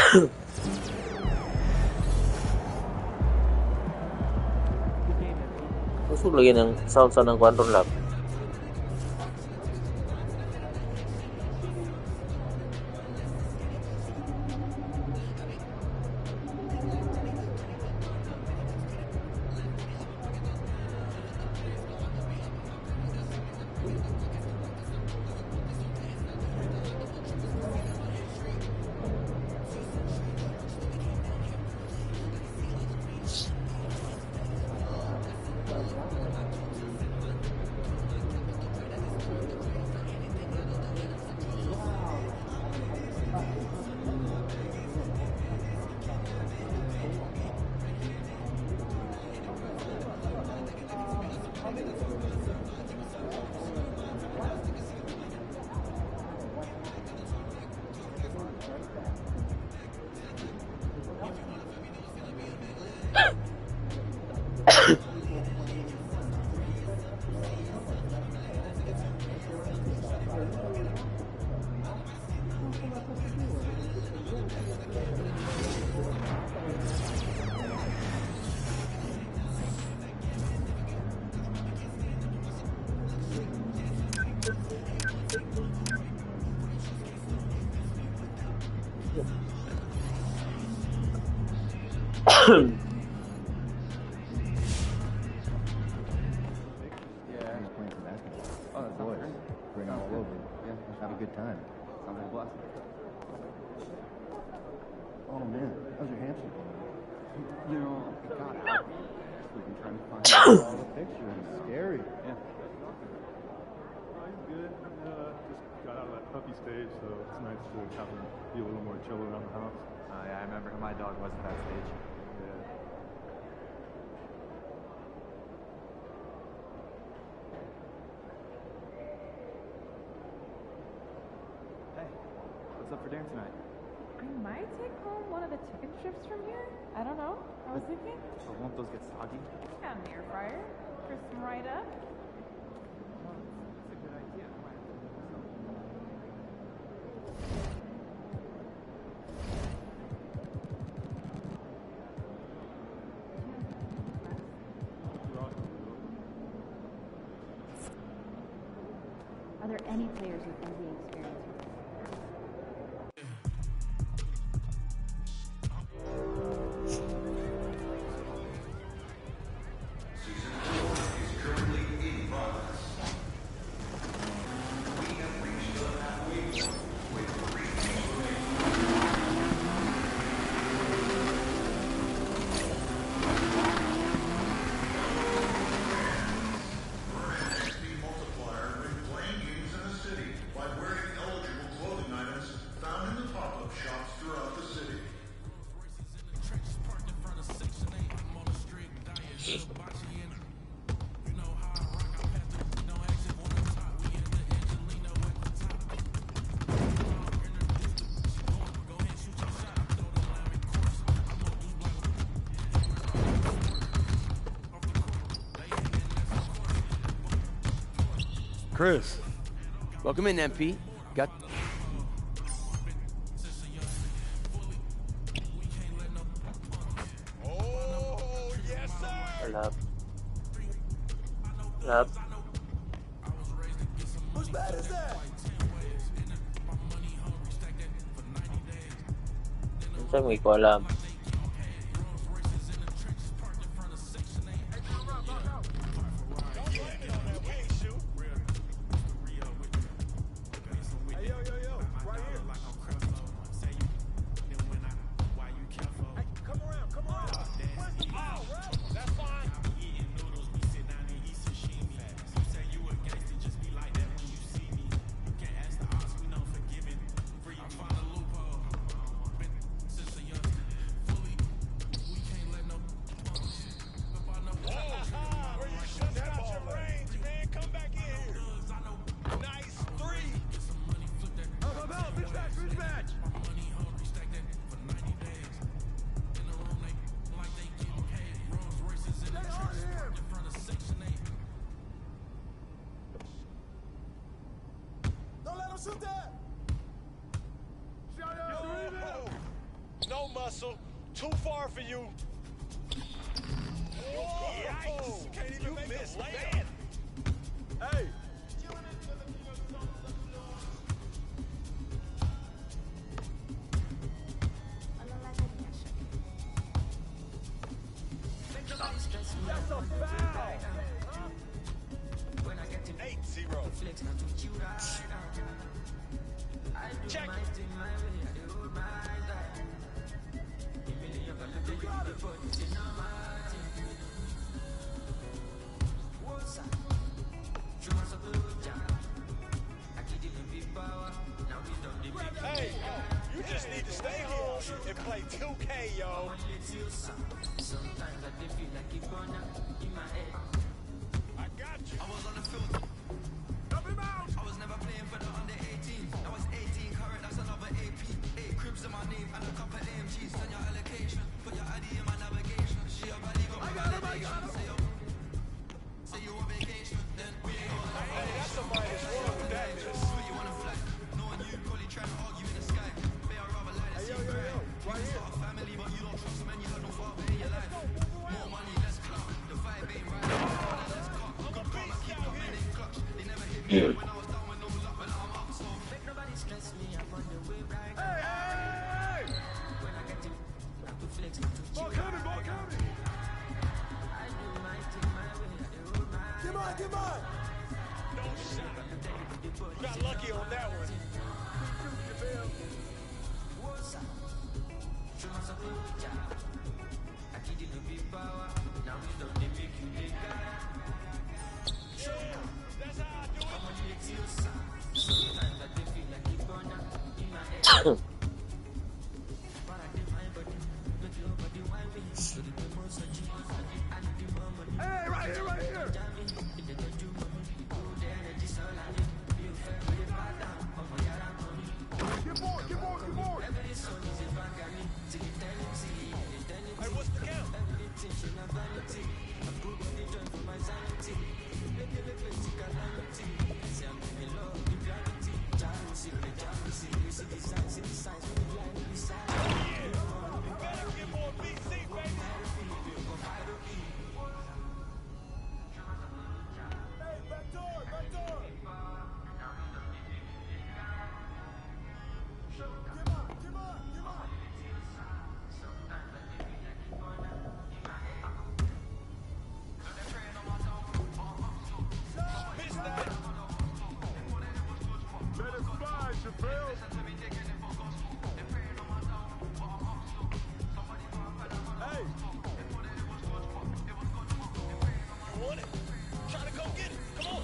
Usog lagi ng sound sa ng control lab. Oh man, how's your hamster? You know, it got out. We've been trying to find a picture. It's scary. Yeah. He's good. Just got out of that puppy stage, so it's nice to have him be a little more chill around the house. Yeah, I remember my dog was at that stage. Yeah. Hey, what's up for dinner tonight? I might take home one of the chicken strips from here. I don't know. I was thinking. So won't those get soggy? Got an air fryer. Crisp them right up. That's a good idea. Are there any players with NBA experience? Chris, welcome in, MP. Got. Oh, yes, sir. Lab. Whose bad is that? Minsan hindi ko alam. Shoot that! missile. Too far for you. Yikes. Can't even make a layup. Hey! That's a foul! 8-0. Check it. Hey, you just need to stay here and play 2K, yo. I got you. I was on the field. Help him out! I was never playing for the under 18. I was 18 current, that's another AP. 8 cribs in my name and a couple AMGs. Send your allocation, put your ID in my navigation. She a body got my validation. Say you on vacation, then we ain't on that. Hey, that's somebody that's wrong with that miss. Swear you wanna fly. Knowing you, probably trying to argue in the sky. May I rather lie than see you cry. You can start a family, but you don't trust men. You had no father in your life. More money, less clout. The vibe ain't right. Less cock. Got calm, I keep my men in clutch. They never hit me when I was down with no luck. When I'm up, so make nobody stress me. I'm on the way right now. Hey! When I get to flex, not to Ball coming, ball coming! I do my thing my way. I do my Come on, come on. No shot. You got lucky on that one. That's how I do it. Hey, right here, right here! Get more, get more, get more! Hey, what's the count? You better get more BC, baby. Hey, back door, back door! Come on, come on, come on! Miss that. Let it fly, Chappelle! Hey! You want it? Try to go get it. Come on.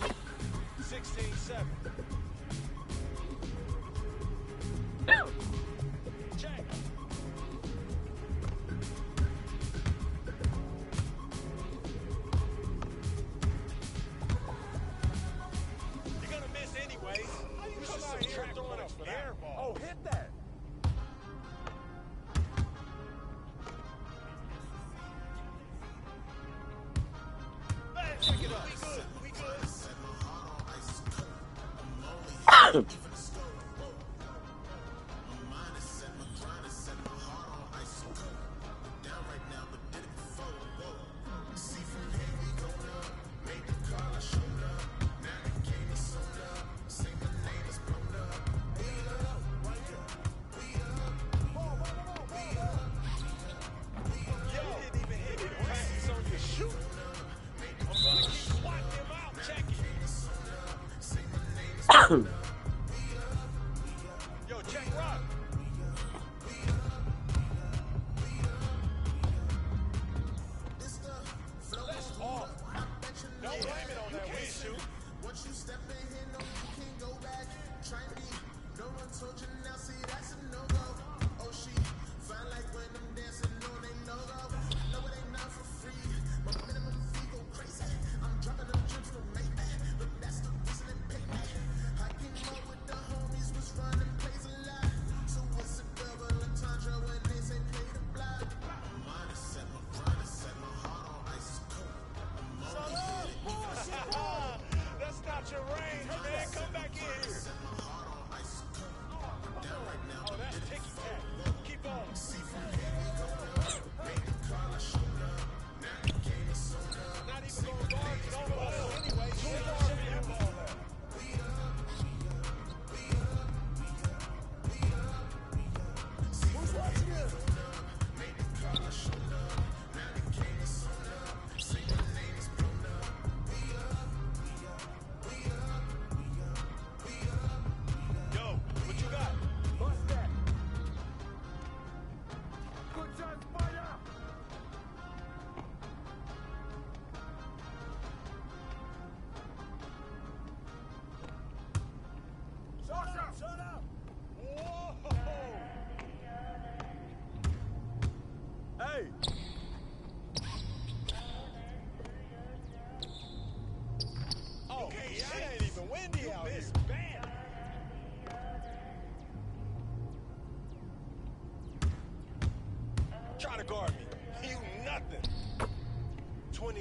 16-7. Check. You're gonna miss anyways. You should subtract throwing an air ball. Oh, hit that! Man, check it up. We good. We good. Yo, didn't even hit it. Practice on your shoot. I'm gonna keep swatting him out. Check it. Yo, check rock. That's off. Don't blame it on that wind shoot. Once you step in here, no, you can't go back. Try me. No one told you now, see, that's a no-go. Oh, she fine like when I'm dancing on they logo. No, it ain't not for free. My minimum fee go crazy. I'm dropping them trips for Maybach. Look, that's the reason they pay me. I can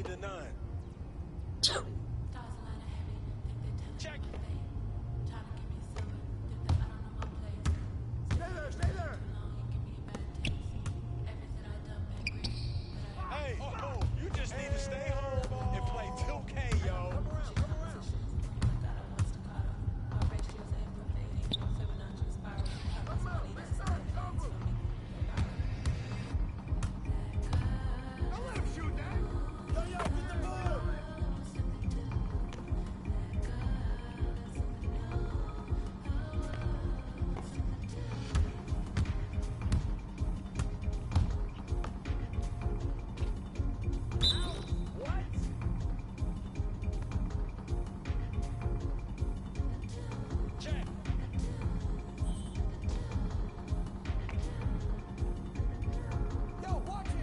need the 9. Check. Stay there, stay there. Hey, you just need to stay home and play 2K, yo. Don't let him shoot that. Yo, get the ball. Check. Yo, watch him.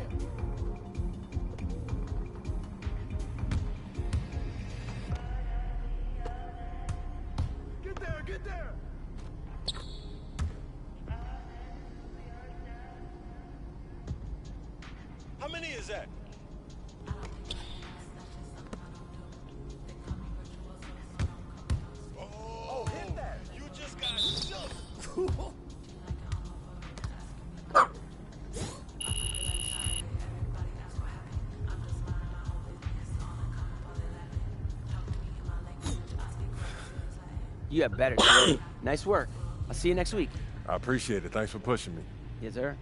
Get there, get there. How many is that? Oh, hit that. You just got shook. You have better today. Nice work. I'll see you next week. I appreciate it. Thanks for pushing me. Yes, sir.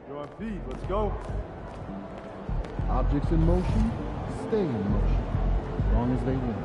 You're on feed. Let's go. Objects in motion stay in motion as long as they win.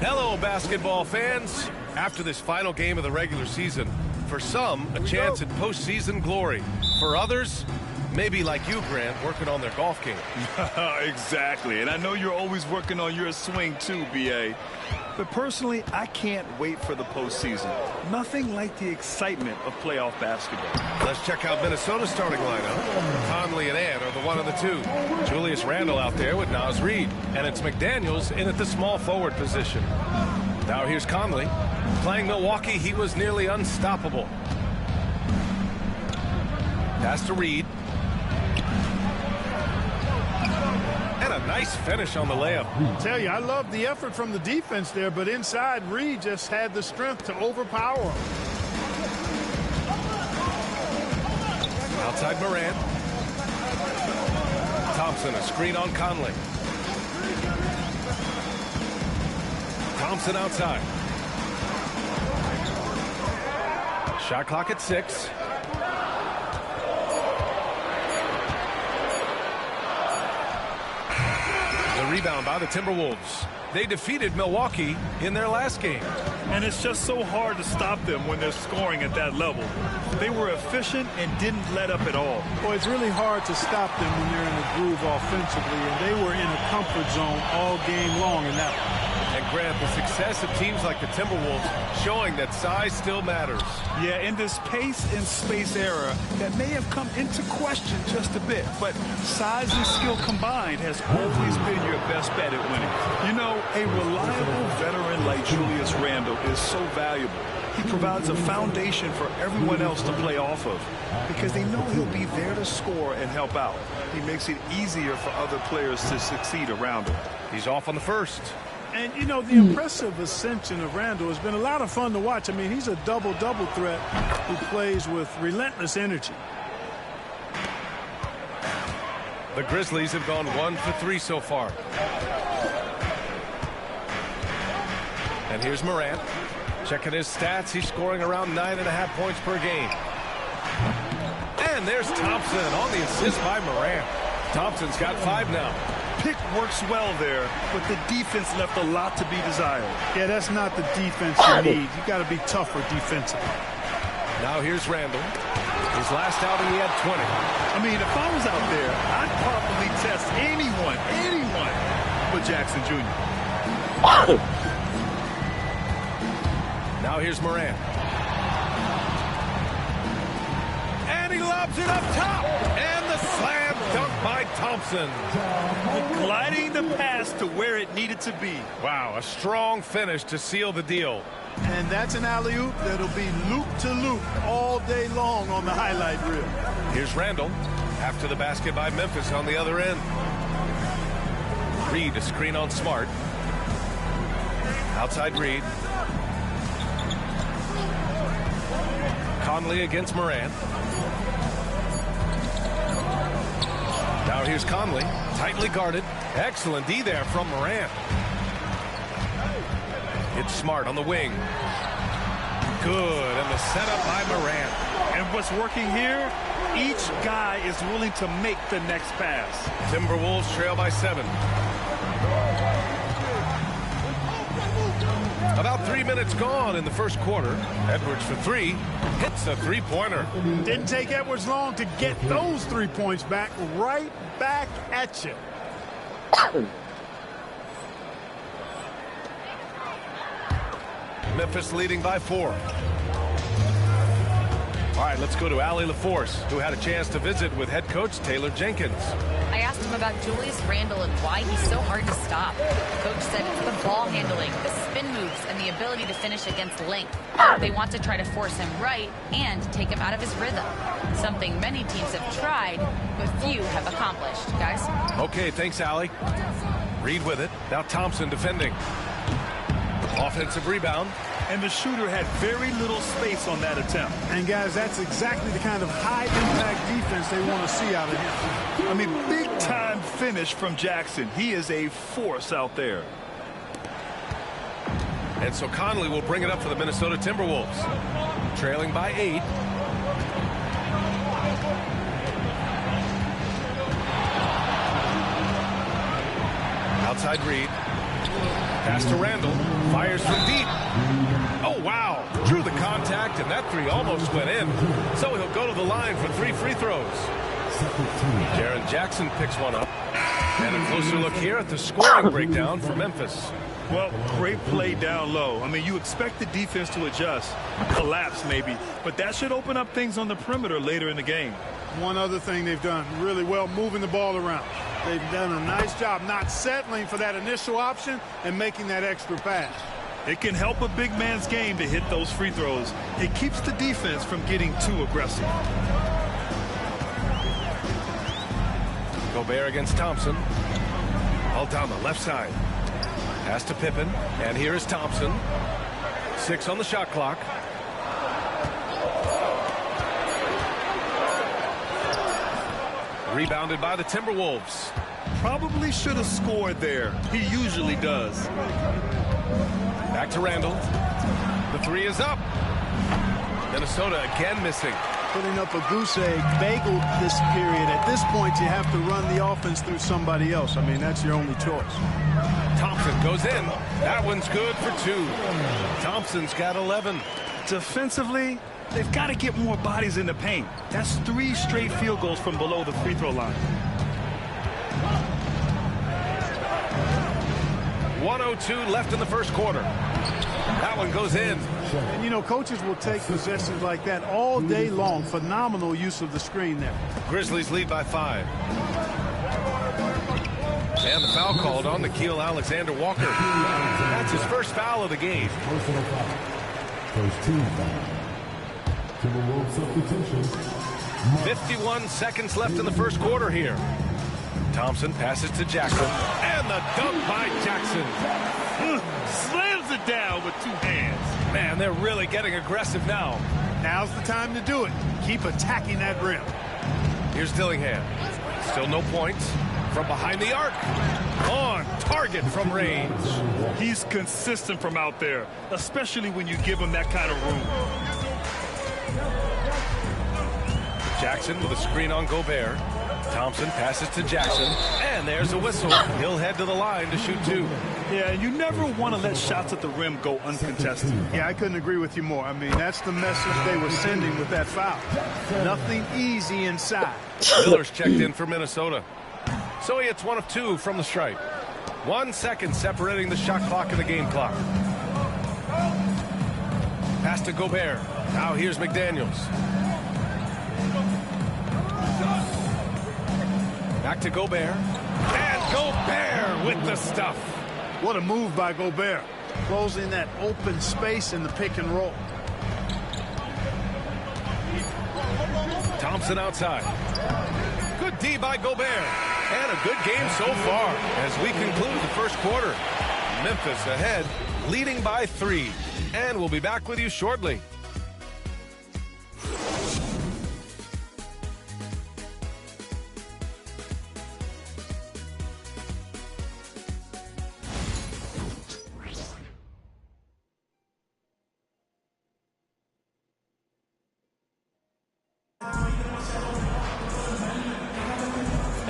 Hello, basketball fans. After this final game of the regular season, for some, a chance at postseason glory. For others, maybe like you, Grant, working on their golf game. Exactly, and I know you're always working on your swing too, B.A. But personally, I can't wait for the postseason. Nothing like the excitement of playoff basketball. Let's check out Minnesota's starting lineup. Conley and Ant are the 1 and the 2. Julius Randle out there with Naz Reid. And it's McDaniels in at the small forward position. Now here's Conley. Playing Milwaukee, he was nearly unstoppable. Pass to Reid. And a a nice finish on the layup. Tell you, I love the effort from the defense there, but inside, Reed just had the strength to overpower him. Outside Morant. Thompson, a screen on Conley. Thompson outside. Shot clock at 6. The rebound by the Timberwolves. They defeated Milwaukee in their last game. And it's just so hard to stop them when they're scoring at that level. They were efficient and didn't let up at all. Boy, it's really hard to stop them when they're in a groove offensively, and they were in a comfort zone all game long in that one. And Grant, the success of teams like the Timberwolves showing that size still matters. Yeah, in this pace and space era, that may have come into question just a bit, but size and skill combined has always been your best bet at winning. You know, a reliable veteran like Julius Randle is so valuable. He provides a foundation for everyone else to play off of because they know he'll be there to score and help out. He makes it easier for other players to succeed around him. He's off on the first. And, you know, the impressive ascension of Randle has been a lot of fun to watch. I mean, he's a double-double threat who plays with relentless energy. The Grizzlies have gone 1 for 3 so far. And here's Morant. Checking his stats, he's scoring around 9.5 points per game. And there's Thompson on the assist by Morant. Thompson's got 5 now. Pick works well there, but the defense left a lot to be desired. Yeah, that's not the defense you need. You got to be tougher defensively. Now here's Randle. His last outing, he had 20. I mean, if I was out there, I'd probably test anyone but Jackson Jr. Now here's Morant. And he lobs it up top. And the slam dunk by Thompson. Gliding the pass to where it needed to be. Wow, a strong finish to seal the deal. And that's an alley-oop that'll be loop-to-loop all day long on the highlight reel. Here's Randle. After the basket by Memphis on the other end. Reed, a screen on Smart. Outside Reed. Conley against Morant. Now here's Conley, tightly guarded. Excellent D there from Morant. It's Smart on the wing. Good, and the setup by Morant. And what's working here, each guy is willing to make the next pass. Timberwolves trail by 7. About 3 minutes gone in the first quarter. Edwards for 3. Hits a three-pointer. Didn't take Edwards long to get those 3 points back. Right back at you. Memphis leading by 4. All right, let's go to Allie LaForce, who had a chance to visit with head coach Taylor Jenkins. I asked him about Julius Randle and why he's so hard to stop. Coach said it's the ball handling, the spin moves, and the ability to finish against length. They want to try to force him right and take him out of his rhythm. Something many teams have tried, but few have accomplished. Guys? Okay, thanks, Allie. Reed with it. Now Thompson defending. Offensive rebound. And the shooter had very little space on that attempt. And, guys, that's exactly the kind of high-impact defense they want to see out of him. I mean, big-time finish from Jackson. He is a force out there. And so Conley will bring it up for the Minnesota Timberwolves. Trailing by 8. Outside Reed. Pass to Randle. Fires from deep. Oh, wow. Drew the contact, and that 3 almost went in. So he'll go to the line for 3 free throws. Jaren Jackson picks one up. And a closer look here at the scoring breakdown for Memphis. Well, great play down low. I mean, you expect the defense to adjust, collapse maybe, but that should open up things on the perimeter later in the game. One other thing they've done really well, moving the ball around. They've done a nice job not settling for that initial option and making that extra pass. It can help a big man's game to hit those free throws. It keeps the defense from getting too aggressive. Gobert against Thompson. Aldama, left side. Pass to Pippen, and here is Thompson. 6 on the shot clock. Rebounded by the Timberwolves. Probably should have scored there. He usually does. Back to Randall. The 3 is up. Minnesota again missing. Putting up a goose egg bagel this period. At this point, you have to run the offense through somebody else. I mean, that's your only choice. Thompson goes in. That one's good for 2. Thompson's got 11. Defensively, they've got to get more bodies in the paint. That's 3 straight field goals from below the free throw line. 1:02 left in the first quarter. That one goes in. And, you know, coaches will take possessions like that all day long. Phenomenal use of the screen there. Grizzlies lead by 5. And the foul called on Nickeil Alexander-Walker. That's his first foul of the game. Personal foul. First team foul. Timberwolves substitution. 51 seconds left in the first quarter here. Thompson passes to Jackson. And the dunk by Jackson. Slams it down with 2 hands. Man, they're really getting aggressive now. Now's the time to do it. Keep attacking that rim. Here's Dillingham. Still no points. From behind the arc. On target from range. He's consistent from out there, especially when you give him that kind of room. Jackson with a screen on Gobert. Thompson passes to Jackson, and there's a whistle. He'll head to the line to shoot 2. Yeah, you never want to let shots at the rim go uncontested. Yeah, I couldn't agree with you more. I mean, that's the message they were sending with that foul. Nothing easy inside. Miller's checked in for Minnesota. So he hits 1 of 2 from the stripe. 1 second separating the shot clock and the game clock. Pass to Gobert. Now here's McDaniels. Back to Gobert. And Gobert with the stuff. What a move by Gobert. Closing that open space in the pick and roll. Thompson outside. Good D by Gobert. And a good game so far as we conclude the first quarter. Memphis ahead, leading by 3. And we'll be back with you shortly.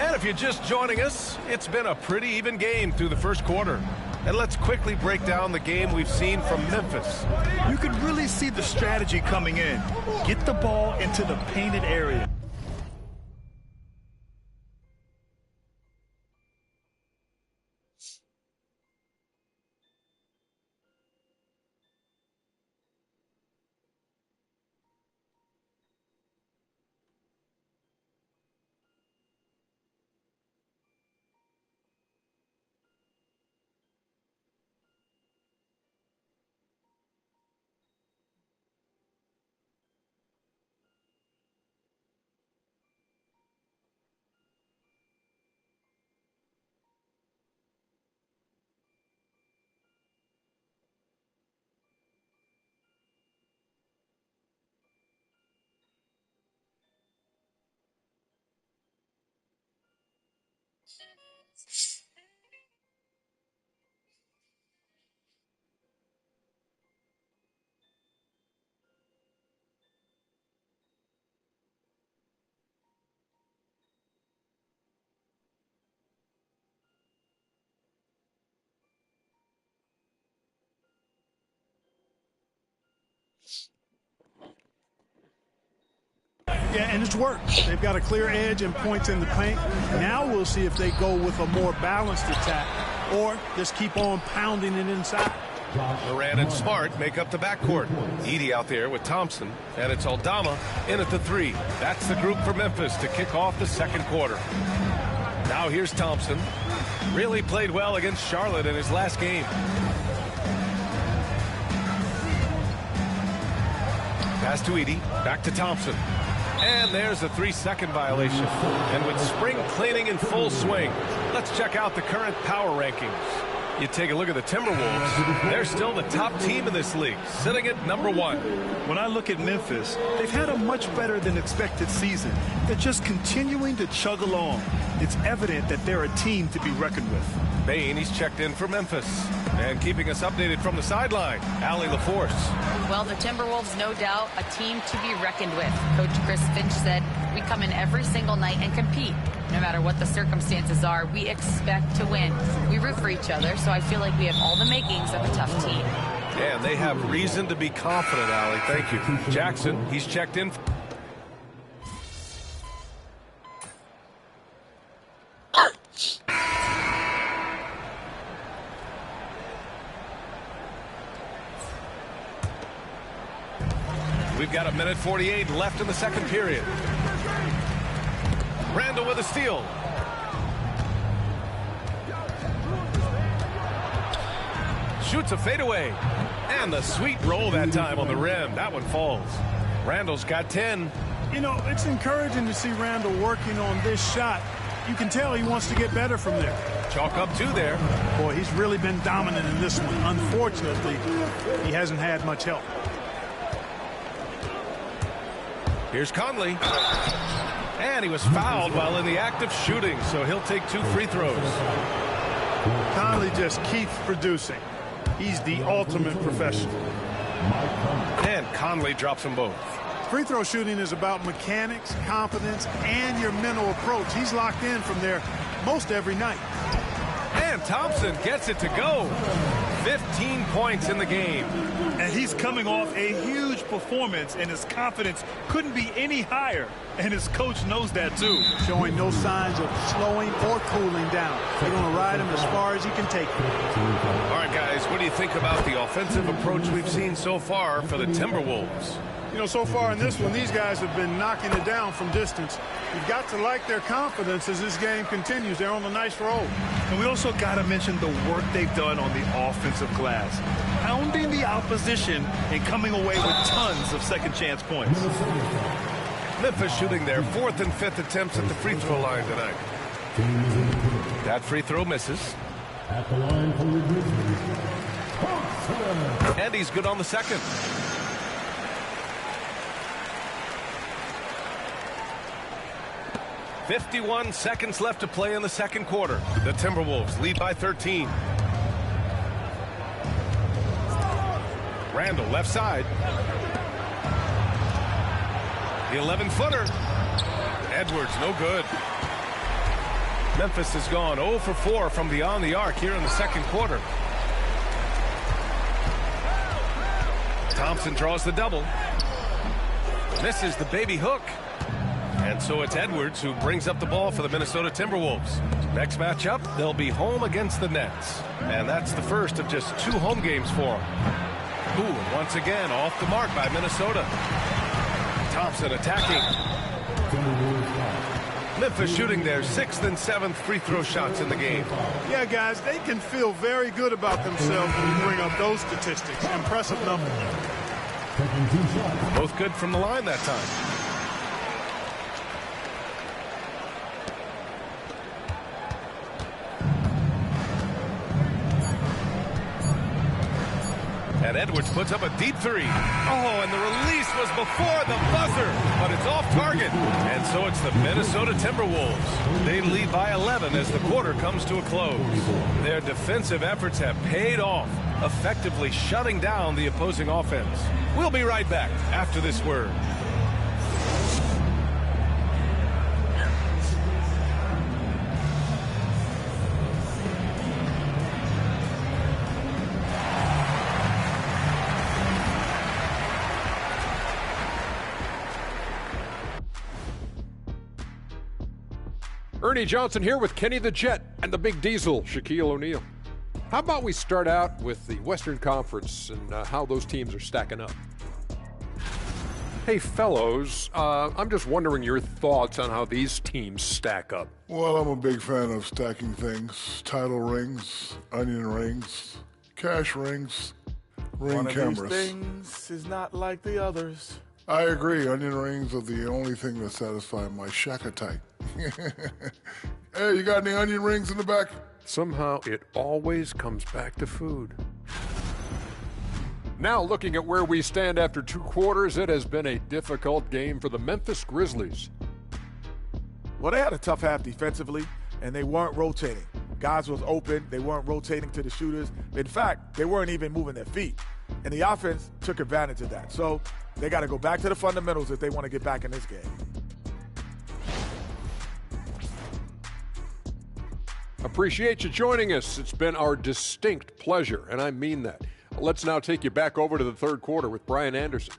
And if you're just joining us, it's been a pretty even game through the first quarter. And let's quickly break down the game we've seen from Memphis. You could really see the strategy coming in. Get the ball into the painted area. Yeah, and it's worked. They've got a clear edge and points in the paint. Now we'll see if they go with a more balanced attack or just keep on pounding it inside. Moran and Smart make up the backcourt. Edey out there with Thompson, and it's Aldama in at the 3. That's the group for Memphis to kick off the second quarter. Now here's Thompson. Really played well against Charlotte in his last game. Pass to Edey. Back to Thompson. And there's a 3-second violation. And with spring cleaning in full swing, let's check out the current power rankings. You take a look at the Timberwolves. They're still the top team in this league, sitting at number 1. When I look at Memphis, they've had a much better than expected season. They're just continuing to chug along. It's evident that they're a team to be reckoned with. Bain, he's checked in for Memphis. And keeping us updated from the sideline, Allie LaForce. Well, the Timberwolves, no doubt, a team to be reckoned with. Coach Chris Finch said, we come in every single night and compete. No matter what the circumstances are, we expect to win. We root for each other, so I feel like we have all the makings of a tough team. And they have reason to be confident, Allie. Thank you. Jackson, he's checked in. We've got 1:48 left in the second period. Randall with a steal. Shoots a fadeaway. And the sweet roll that time on the rim. That one falls. Randall's got 10. You know, it's encouraging to see Randall working on this shot. You can tell he wants to get better from there. Chalk up 2 there. Boy, he's really been dominant in this one. Unfortunately, he hasn't had much help. Here's Conley. And he was fouled while in the act of shooting, so he'll take 2 free throws. Conley just keeps producing. He's the ultimate professional. And Conley drops them both. Free throw shooting is about mechanics, confidence, and your mental approach. He's locked in from there most every night. And Thompson gets it to go. 15 points in the game. And he's coming off a huge performance, and his confidence couldn't be any higher. And his coach knows that, too. Showing no signs of slowing or cooling down. They're going to ride him as far as he can take him. All right, guys, what do you think about the offensive approach we've seen so far for the Timberwolves? You know, so far in this one, these guys have been knocking it down from distance. You've got to like their confidence as this game continues. They're on a nice roll. And we also got to mention the work they've done on the offensive glass, pounding the opposition and coming away with tons of second-chance points. Memphis shooting their 4th and 5th attempts at the free throw line tonight. That free throw misses. At the line from the Grizzlies, and he's good on the second. "51 seconds left to play in the second quarter. The Timberwolves lead by 13. Randall left side. The 11-footer. Edwards no good. Memphis has gone 0 for 4 from beyond the arc here in the second quarter. Thompson draws the double. Misses the baby hook. And so it's Edwards who brings up the ball for the Minnesota Timberwolves. Next matchup, they'll be home against the Nets. And that's the first of just 2 home games for them. Ooh, and once again, off the mark by Minnesota. Thompson attacking. Memphis shooting their 6th and 7th free throw shots in the game. Yeah, guys, they can feel very good about themselves when you bring up those statistics. Impressive numbers. Both good from the line that time. And Edwards puts up a deep three. Oh, and the release was before the buzzer, but it's off target. And so it's the Minnesota Timberwolves. They lead by 11 as the quarter comes to a close. Their defensive efforts have paid off, effectively shutting down the opposing offense. We'll be right back after this word. Ernie Johnson here with Kenny the Jet and the Big Diesel, Shaquille O'Neal. How about we start out with the Western Conference and how those teams are stacking up? Hey, fellows, I'm just wondering your thoughts on how these teams stack up. Well, I'm a big fan of stacking things. Title rings, onion rings, cash rings, ring One cameras. of these things is not like the others. I agree. Onion rings are the only thing that satisfy my shack appetite. Hey, you got any onion rings in the back? Somehow it always comes back to food. Now looking at where we stand after 2 quarters, it has been a difficult game for the Memphis Grizzlies. Well, they had a tough half defensively, and they weren't rotating. Guys was open. They weren't rotating to the shooters. In fact, they weren't even moving their feet. And the offense took advantage of that. So they got to go back to the fundamentals if they want to get back in this game. Appreciate you joining us. It's been our distinct pleasure, and I mean that. Let's now take you back over to the third quarter with Brian Anderson.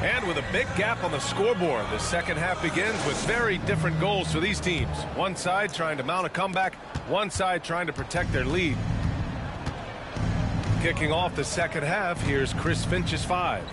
And with a big gap on the scoreboard, the second half begins with very different goals for these teams. One side trying to mount a comeback, one side trying to protect their lead. Kicking off the second half, here's Chris Finch's 5.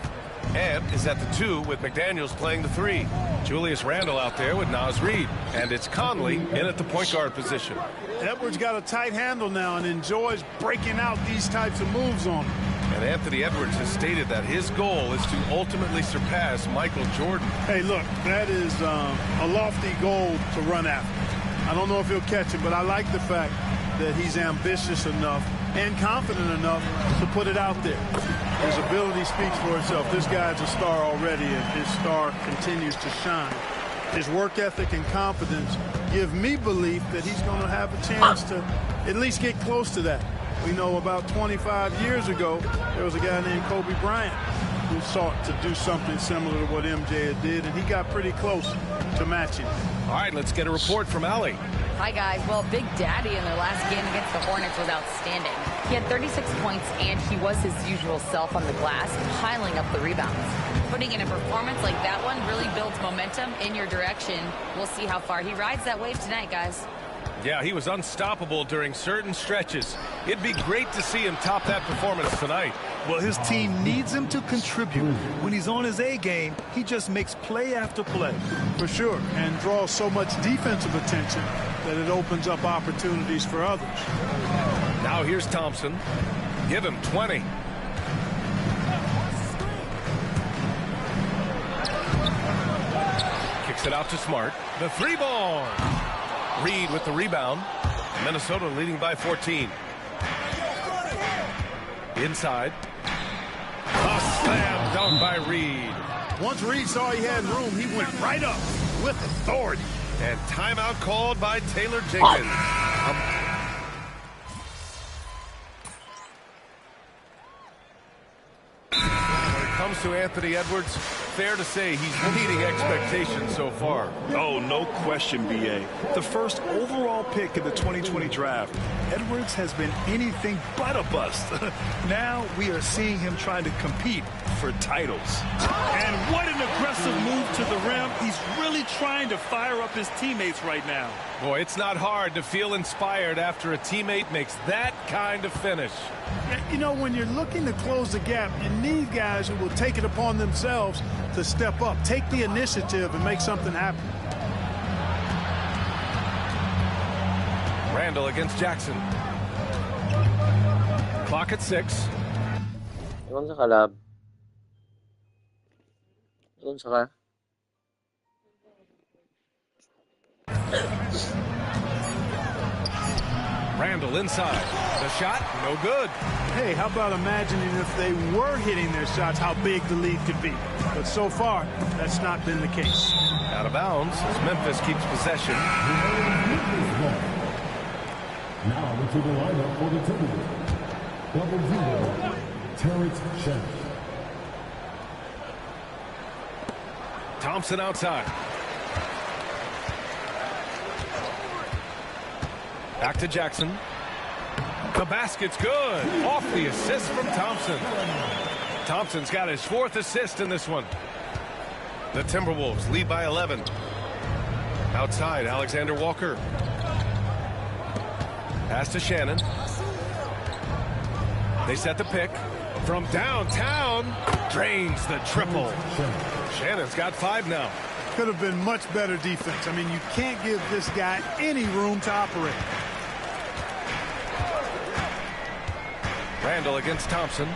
Ant is at the 2 with McDaniels playing the 3. Julius Randle out there with Naz Reid. And it's Conley in at the point guard position. Edwards got a tight handle now and enjoys breaking out these types of moves on him. And Anthony Edwards has stated that his goal is to ultimately surpass Michael Jordan. Hey, look, that is a lofty goal to run after. I don't know if he'll catch it, but I like the fact that he's ambitious enough and confident enough to put it out there. His ability speaks for itself. This guy's a star already, and his star continues to shine. His work ethic and confidence give me belief that he's going to have a chance to at least get close to that. We know about 25 years ago, there was a guy named Kobe Bryant who sought to do something similar to what MJ did, and he got pretty close to matching. All right, let's get a report from Allie. Hi, guys. Well, Big Daddy in their last game against the Hornets was outstanding. He had 36 points, and he was his usual self on the glass, piling up the rebounds. Putting in a performance like that one really builds momentum in your direction. We'll see how far he rides that wave tonight, guys. Yeah, he was unstoppable during certain stretches. It'd be great to see him top that performance tonight. Well, his team needs him to contribute. When he's on his A game, he just makes play after play. For sure, and draws so much defensive attention that it opens up opportunities for others. Now here's Thompson. Give him 20. Kicks it out to Smart. The 3-ball. Reed with the rebound. Minnesota leading by 14. Inside. A slam dunk by Reed. Once Reed saw he had room, he went right up with authority. And timeout called by Taylor Jenkins. When it comes to Anthony Edwards, fair to say he's meeting expectations so far. Oh, no question, B.A. The first overall pick in the 2020 draft, Edwards has been anything but a bust. Now we are seeing him trying to compete for titles. And what an aggressive move to the rim. He's really trying to fire up his teammates right now. Boy, it's not hard to feel inspired after a teammate makes that kind of finish. You know, when you're looking to close the gap, you need guys who will take it upon themselves to step up, take the initiative, and make something happen. Randall against Jackson. Clock at 6. Doon sa kalab. Doon sa ka. Randall inside. The shot, no good. Hey, how about imagining if they were hitting their shots, how big the lead could be. But so far, that's not been the case. Out of bounds as Memphis keeps possession. Now into the lineup for the Timberwolves. 0-0, Terrence Shank. Thompson outside. Back to Jackson. The basket's good. Off the assist from Thompson. Thompson's got his 4th assist in this one. The Timberwolves lead by 11. Outside, Alexander Walker. Pass to Shannon. They set the pick. From downtown, drains the triple. Shannon's got 5 now. Could have been much better defense. I mean, you can't give this guy any room to operate. Randall against Thompson.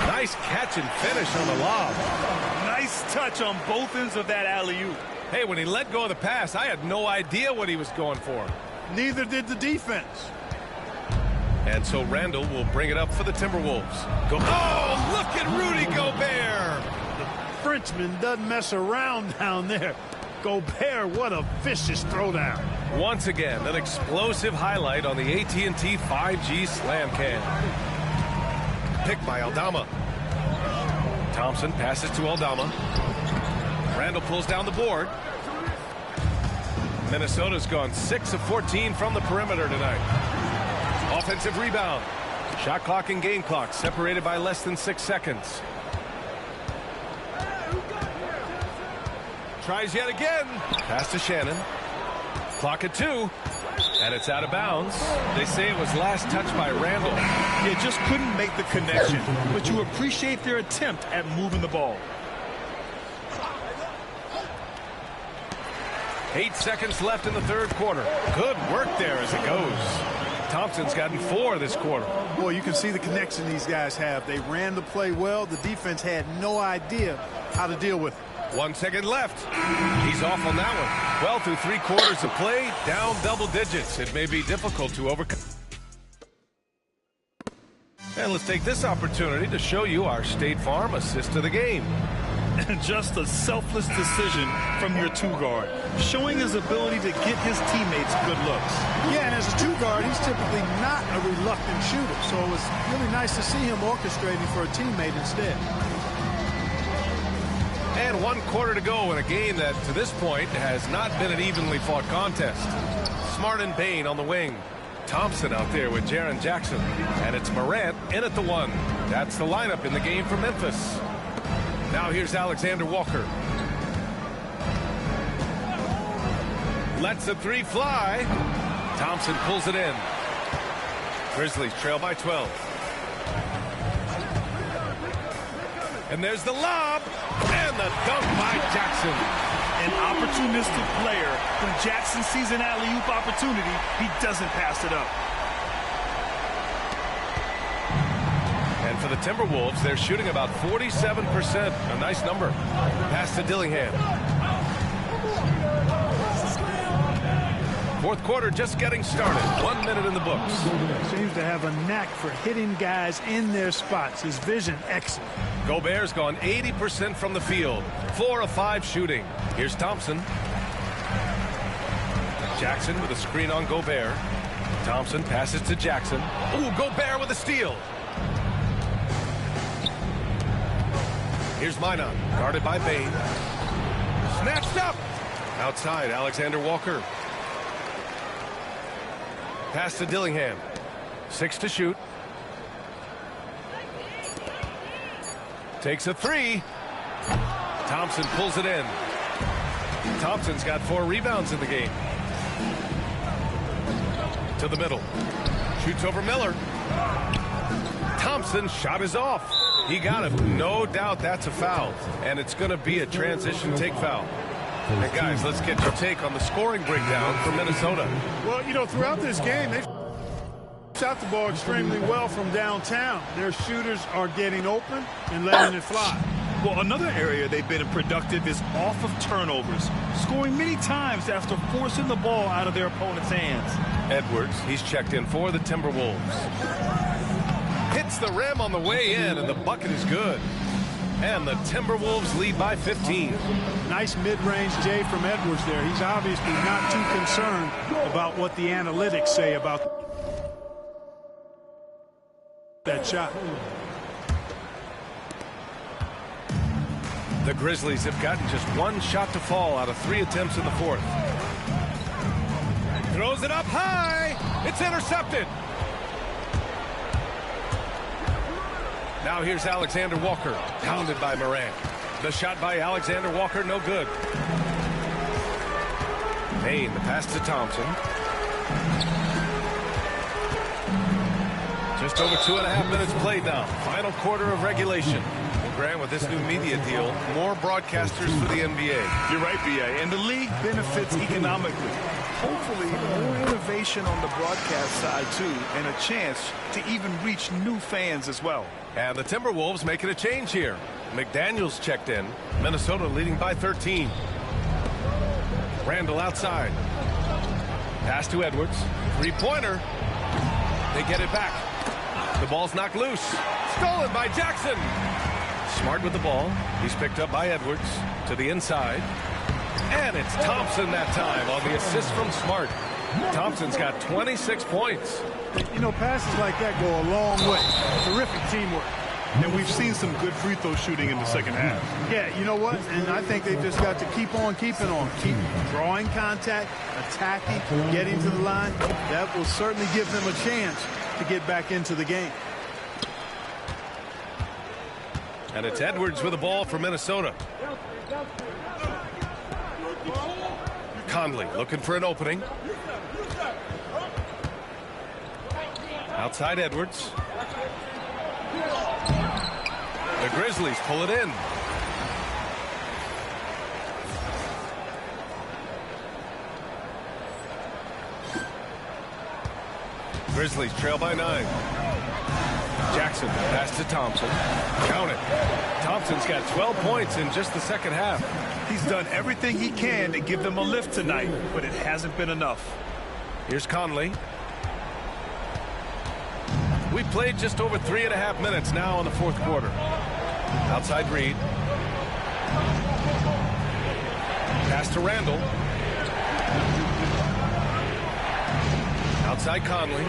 Nice catch and finish on the lob. Nice touch on both ends of that alley-oop. Hey, when he let go of the pass, I had no idea what he was going for. Neither did the defense. And so Randall will bring it up for the Timberwolves. Oh, look at Rudy Gobert. The Frenchman doesn't mess around down there. Gobert, what a vicious throwdown. Once again, an explosive highlight on the AT&T 5G Slam Cam. Picked by Aldama. Thompson passes to Aldama. Randall pulls down the board. Minnesota's gone 6 of 14 from the perimeter tonight. Offensive rebound. Shot clock and game clock separated by less than 6 seconds. Tries yet again. Pass to Shannon. Clock at 2. And it's out of bounds. They say it was last touched by Randall. You just couldn't make the connection, but you appreciate their attempt at moving the ball. 8 seconds left in the third quarter. Good work there as it goes. Thompson's gotten 4 this quarter. Boy, you can see the connection these guys have. They ran the play well. The defense had no idea how to deal with it. 1 second left. He's off on that one. Well, through 3 quarters of play, down double digits. It may be difficult to overcome. And let's take this opportunity to show you our State Farm assist to the game. And just a selfless decision from your 2-guard, showing his ability to get his teammates good looks. Yeah, and as a 2-guard, he's typically not a reluctant shooter, so it was really nice to see him orchestrating for a teammate instead. And 1 quarter to go in a game that, to this point, has not been an evenly fought contest. Smart and Bain on the wing. Thompson out there with Jaren Jackson. And it's Morant in at the 1. That's the lineup in the game for Memphis. Now here's Alexander Walker. Lets the 3 fly. Thompson pulls it in. Grizzlies trail by 12. And there's the lob. And the dunk by Jackson. An opportunistic player. When Jackson sees an alley-oop opportunity, he doesn't pass it up. And for the Timberwolves, they're shooting about 47%. A nice number. Pass to Dillingham. Fourth quarter just getting started. 1 minute in the books. Seems to have a knack for hitting guys in their spots. His vision, excellent. Gobert's gone 80% from the field. 4 of 5 shooting. Here's Thompson. Jackson with a screen on Gobert. Thompson passes to Jackson. Ooh, Gobert with a steal. Here's Minot, guarded by Bain. Snatched up. Outside, Alexander Walker. Pass to Dillingham. 6 to shoot. Takes a 3. Thompson pulls it in. Thompson's got 4 rebounds in the game. To the middle. Shoots over Miller. Thompson's shot is off. He got it. No doubt that's a foul. And it's going to be a transition take foul. And guys, let's get your take on the scoring breakdown for Minnesota. Well, you know, throughout this game, they've shot the ball extremely well from downtown. Their shooters are getting open and letting it fly. Well, another area they've been productive is off of turnovers, scoring many times after forcing the ball out of their opponent's hands. Edwards, he's checked in for the Timberwolves. Hits the rim on the way in, and the bucket is good. And the Timberwolves lead by 15. Nice mid-range J from Edwards there. He's obviously not too concerned about what the analytics say about that shot. The Grizzlies have gotten just 1 shot to fall out of 3 attempts in the fourth. Throws it up high. It's intercepted. Now here's Alexander Walker, pounded by Morant. The shot by Alexander Walker, no good. Payne, the pass to Thompson. Just over 2.5 minutes played now. Final quarter of regulation. Grant, with this new media deal, more broadcasters for the NBA. You're right, B.A. And the league benefits economically. Hopefully, more innovation on the broadcast side, too, and a chance to even reach new fans as well. And the Timberwolves making a change here. McDaniels checked in. Minnesota leading by 13. Randall outside. Pass to Edwards. Three-pointer. They get it back. The ball's knocked loose. Stolen by Jackson. Smart with the ball. He's picked up by Edwards to the inside. And it's Thompson that time on the assist from Smart. Thompson's got 26 points. You know, passes like that go a long way. Terrific teamwork. And we've seen some good free throw shooting in the second half. Yeah, you know what? And I think they've just got to keep on keeping on. Keep drawing contact, attacking, getting to the line. That will certainly give them a chance to get back into the game. And it's Edwards with the ball for Minnesota. Conley looking for an opening. Outside Edwards. The Grizzlies pull it in. Grizzlies trail by 9. Jackson pass to Thompson. Count it. Thompson's got 12 points in just the second half. He's done everything he can to give them a lift tonight, but it hasn't been enough. Here's Conley. We've played just over 3.5 minutes now in the fourth quarter. Outside Reed. Pass to Randall. Outside Conley.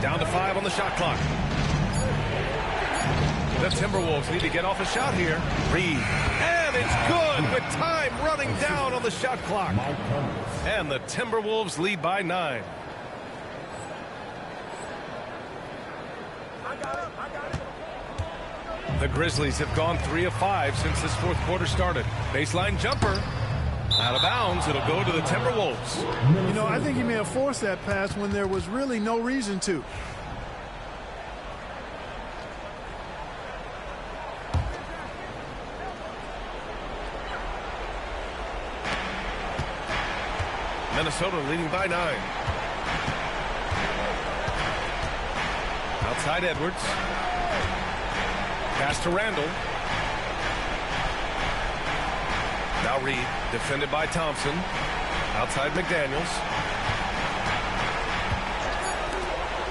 Down to 5 on the shot clock. The Timberwolves need to get off a shot here. Reed. And it's good with time running down on the shot clock. And the Timberwolves lead by 9. The Grizzlies have gone 3 of 5 since this fourth quarter started. Baseline jumper. Out of bounds. It'll go to the Timberwolves. You know, I think he may have forced that pass when there was really no reason to. Minnesota leading by 9. Outside Edwards. Pass to Randall. Now Reed, defended by Thompson. Outside McDaniels.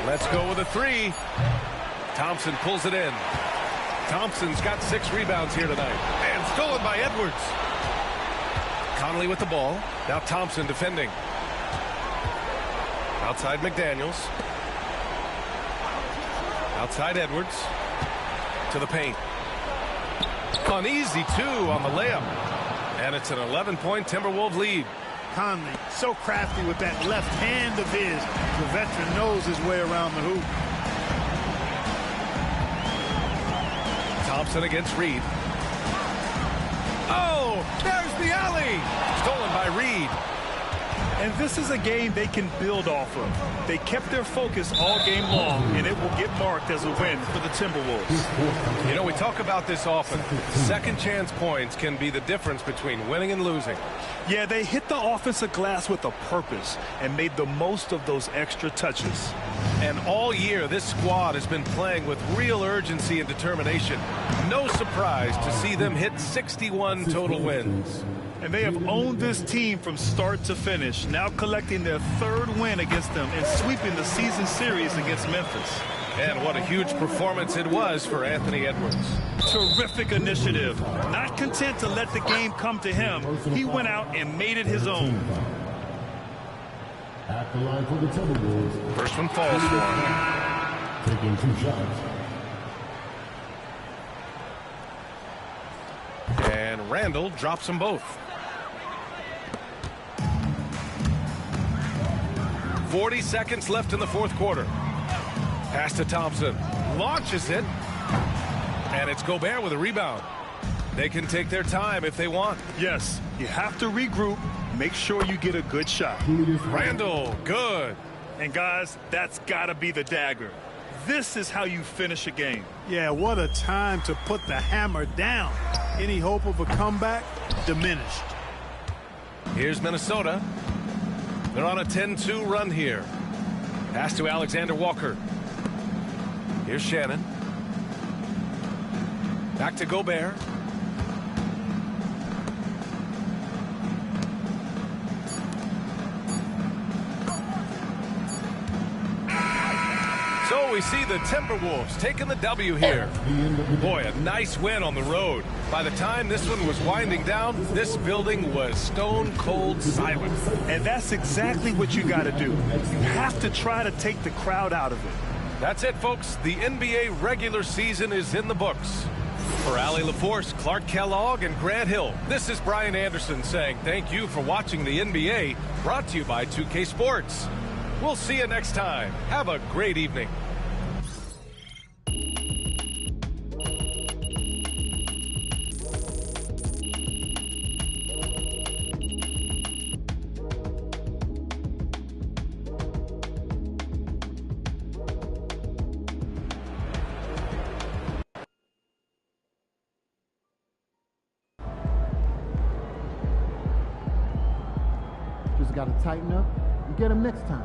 Let's go with a 3. Thompson pulls it in. Thompson's got 6 rebounds here tonight. And stolen by Edwards. Conley with the ball. Now Thompson defending. Outside McDaniels. Outside Edwards. To the paint. Uneasy, too, on the layup. And it's an 11-point Timberwolves lead. Conley, so crafty with that left hand of his. The veteran knows his way around the hoop. Thompson against Reed. Oh, there's the alley. Stolen by Reed. And this is a game they can build off of. They kept their focus all game long, and it will get marked as a win for the Timberwolves. You know, we talk about this often. Second chance points can be the difference between winning and losing. Yeah, they hit the offensive glass with a purpose and made the most of those extra touches. And all year, this squad has been playing with real urgency and determination. No surprise to see them hit 61 total wins. And they have owned this team from start to finish, now collecting their 3rd win against them and sweeping the season series against Memphis. And what a huge performance it was for Anthony Edwards. Terrific initiative. Not content to let the game come to him, he went out and made it his own. At the line for the Timberwolves. First one falls for him. Taking 2 shots. And Randall drops them both. 40 seconds left in the fourth quarter. Pass to Thompson. Launches it. And it's Gobert with a rebound. They can take their time if they want. Yes, you have to regroup. Make sure you get a good shot. Randall, good. And guys, that's got to be the dagger. This is how you finish a game. Yeah, what a time to put the hammer down. Any hope of a comeback? Diminished. Here's Minnesota. They're on a 10-2 run here. Pass to Alexander Walker. Here's Shannon. Back to Gobert. So we see the Timberwolves taking the W here. Boy, a nice win on the road. By the time this one was winding down, this building was stone cold silent. And that's exactly what you got to do. You have to try to take the crowd out of it. That's it, folks. The NBA regular season is in the books. For Allie LaForce, Clark Kellogg, and Grant Hill, this is Brian Anderson saying thank you for watching the NBA, brought to you by 2K Sports. We'll see you next time. Have a great evening. Just got to tighten up and get him next time.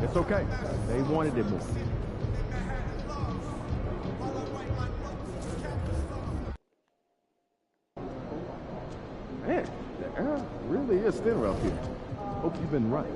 It's okay. They wanted it more. Man, the air really is thinner up here. Hope you've been right.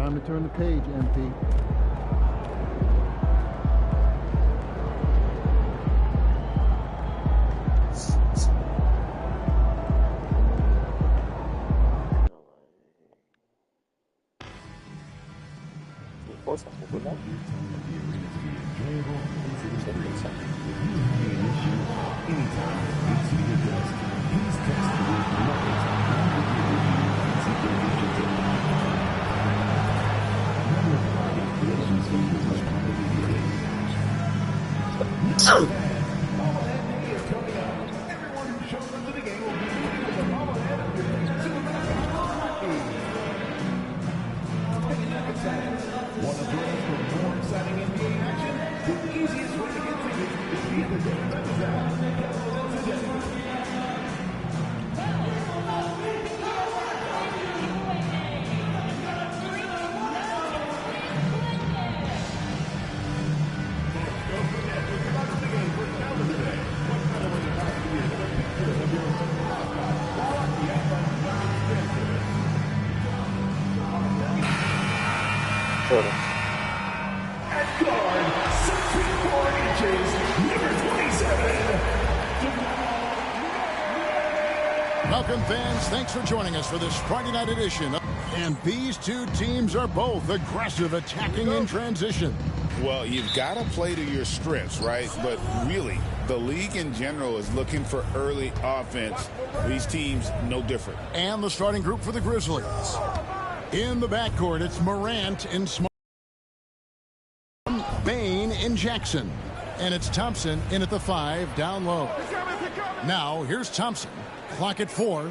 Time to turn the page, MP. Cosa popular. Want to join us for more exciting NBA action? The easiest way to get tickets is via the Game Members app. Download today. At guard, 6 feet 4 inches, number 27. Welcome, fans. Thanks for joining us for this Friday night edition. And these two teams are both aggressive, attacking in transition. Well, you've got to play to your strengths, right? But really, the league in general is looking for early offense. These teams, no different. And the starting group for the Grizzlies. In the backcourt, it's Morant in Smart, Bain in Jackson. And it's Thompson in at the 5, down low. Now, here's Thompson. Clock at 4.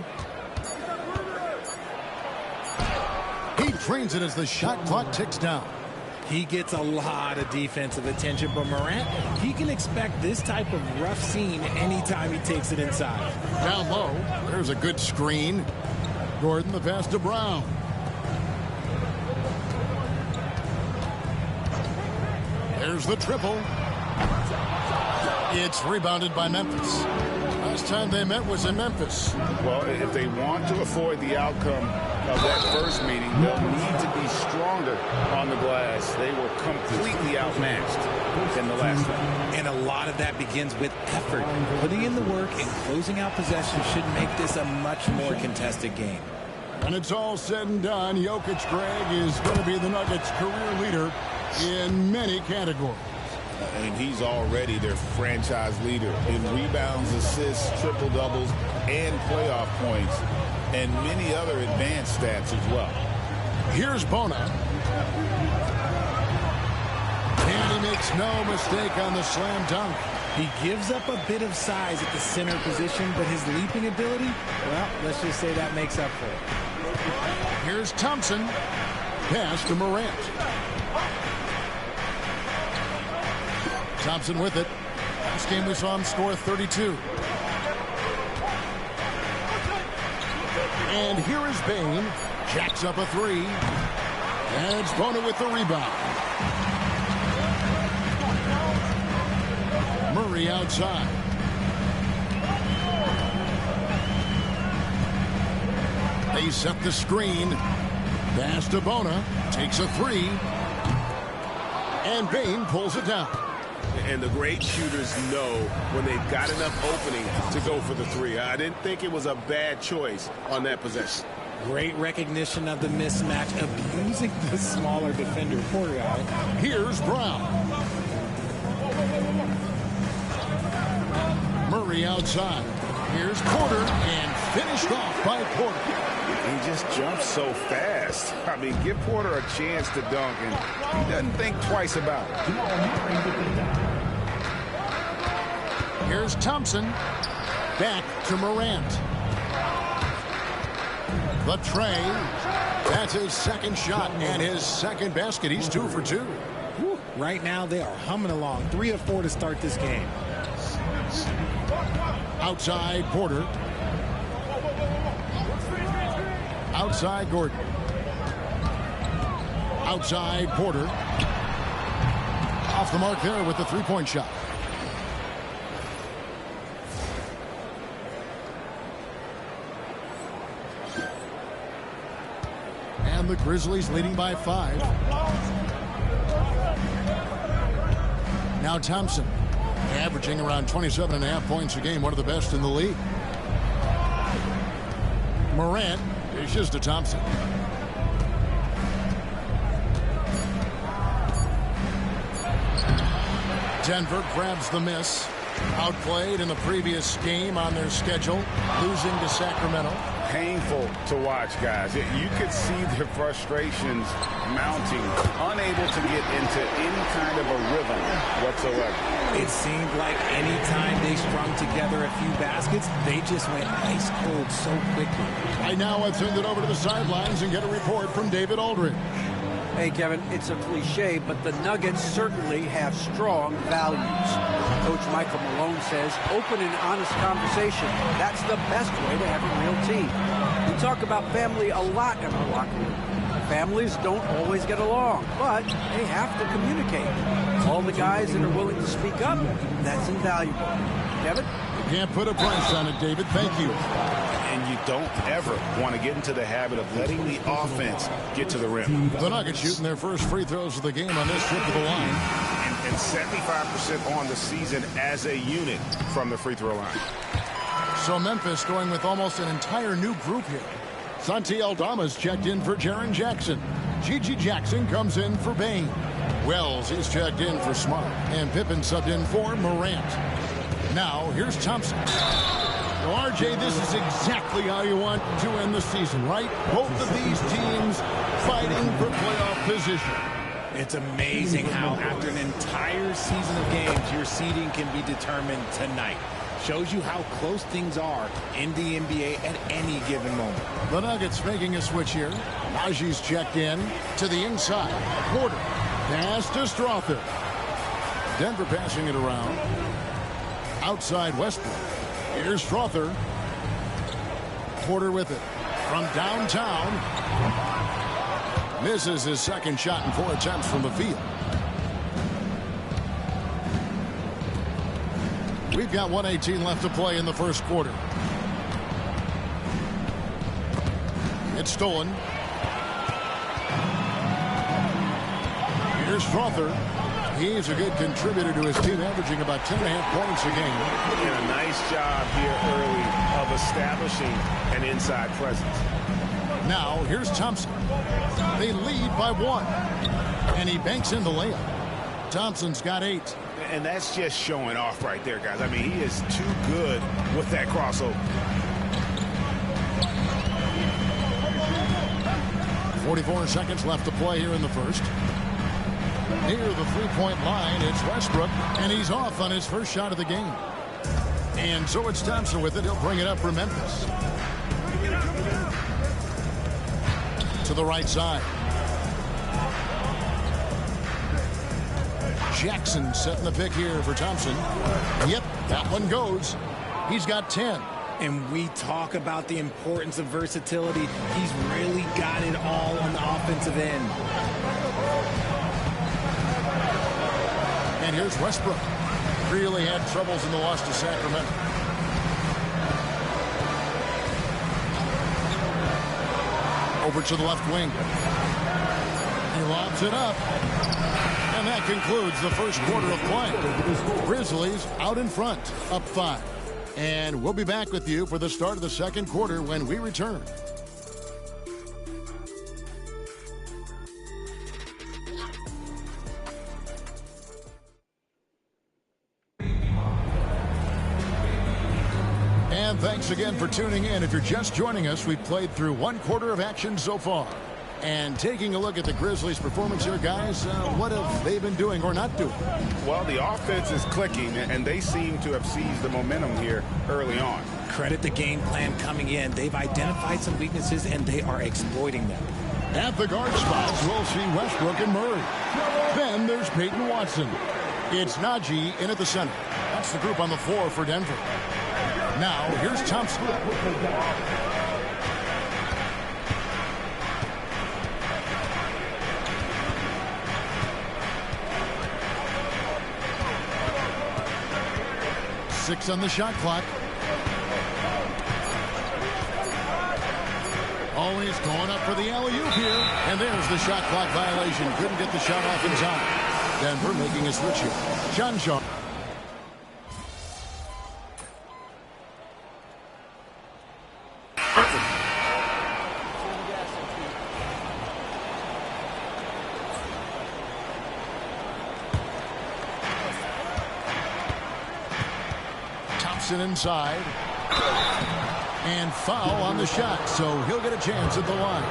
He trains it as the shot clock ticks down. He gets a lot of defensive attention, but Morant, he can expect this type of rough scene anytime he takes it inside. Down low, there's a good screen. Gordon, the pass to Brown. There's the triple. It's rebounded by Memphis. Last time they met was in Memphis. Well, if they want to avoid the outcome of that first meeting, they'll need to be stronger on the glass. They were completely outmatched in the last one. And a lot of that begins with effort. Putting in the work and closing out possession should make this a much more contested game. When it's all said and done, Jokic, Greg, is going to be the Nuggets' career leader in many categories. And he's already their franchise leader in rebounds, assists, triple-doubles, and playoff points, and many other advanced stats as well. Here's Bona. And he makes no mistake on the slam dunk. He gives up a bit of size at the center position, but his leaping ability, well, let's just say that makes up for it. Here's Thompson. Pass to Morant. Thompson with it. This game we saw him score 32. And here is Bain. Jacks up a 3. And it's Bona with the rebound. Murray outside. They set the screen. Pass to Bona. Takes a 3. And Bain pulls it down. And the great shooters know when they've got enough opening to go for the 3. I didn't think it was a bad choice on that possession. Great recognition of the mismatch, abusing the smaller defender. Poor guy. Here's Brown. Murray outside. Here's Porter, and finished off by Porter. He just jumps so fast. I mean, give Porter a chance to dunk, and he doesn't think twice about it. Here's Thompson. Back to Morant. The tray. That's his second shot and his second basket. He's 2 for 2. Whew. Right now, they are humming along. 3 of 4 to start this game. Outside Porter. Outside Gordon. Outside Porter. Off the mark there with the three-point shot. And and the Grizzlies leading by 5. Now Thompson, averaging around 27.5 points a game, one of the best in the league. Morant dishes to Thompson. Denver grabs the miss. Outplayed in the previous game on their schedule, losing to Sacramento. Painful to watch, guys. You could see their frustrations mounting, unable to get into any kind of a rhythm whatsoever. It seemed like any time they strung together a few baskets, they just went ice cold so quickly. Right now, I've turned it over to the sidelines and get a report from David Aldridge. Hey, Kevin, it's a cliche, but the Nuggets certainly have strong values. Coach Michael Malone says open and honest conversation. That's the best way to have a real team. We talk about family a lot in our locker room. Families don't always get along, but they have to communicate. All the guys that are willing to speak up, that's invaluable. Kevin? You can't put a price on it, David. Thank you. And you don't ever want to get into the habit of letting the offense get to the rim. The Nuggets shooting their first free throws of the game on this trip to the line. And 75% on the season as a unit from the free throw line. So Memphis going with almost an entire new group here. Santi Aldama's checked in for Jaren Jackson. Gigi Jackson comes in for Bain. Wells is checked in for Smart. And Pippen subbed in for Morant. Now, here's Thompson. Well, RJ, this is exactly how you want to end the season, right? Both of these teams fighting for playoff position. It's amazing how, after an entire season of games, your seeding can be determined tonight. Shows you how close things are in the NBA at any given moment. The Nuggets making a switch here. Najee's checked in to the inside. Porter. Pass to Strother. Denver passing it around. Outside Westbrook. Here's Strother. Porter with it. From downtown. Misses his second shot in 4 attempts from the field. We've got 1:18 left to play in the first quarter. It's stolen. Here's Strother. He's a good contributor to his team, averaging about 10.5 points a game. And a nice job here early of establishing an inside presence. Now, here's Thompson. They lead by 1. And he banks in the layup. Thompson's got 8. And that's just showing off right there, guys. I mean, he is too good with that crossover. 44 seconds left to play here in the first. Near the three-point line, it's Westbrook, and he's off on his first shot of the game. And so it's Thompson with it. He'll bring it up for Memphis. To the right side. Jackson setting the pick here for Thompson. Yep, that one goes. He's got 10. And we talk about the importance of versatility. He's really got it all on the offensive end. And here's Westbrook. Really had troubles in the loss to Sacramento. Over to the left wing. He lobs it up. And that concludes the first quarter of play. Grizzlies out in front, up 5. And we'll be back with you for the start of the second quarter when we return. And thanks again for tuning in. If you're just joining us, we've played through 1 quarter of action so far. And taking a look at the Grizzlies' performance here, guys, what have they been doing or not doing? Well, the offense is clicking, and they seem to have seized the momentum here early on. Credit the game plan coming in. They've identified some weaknesses, and they are exploiting them. At the guard spots, we'll see Westbrook and Murray. Then there's Peyton Watson. It's Najee in at the center. That's the group on the floor for Denver. Now, here's Thompson. Six on the shot clock. Always going up for the alley-oop here. And there's the shot clock violation. Couldn't get the shot off in time. Denver making a switch here. John Shaw. Thompson inside. And foul on the shot, so he'll get a chance at the line.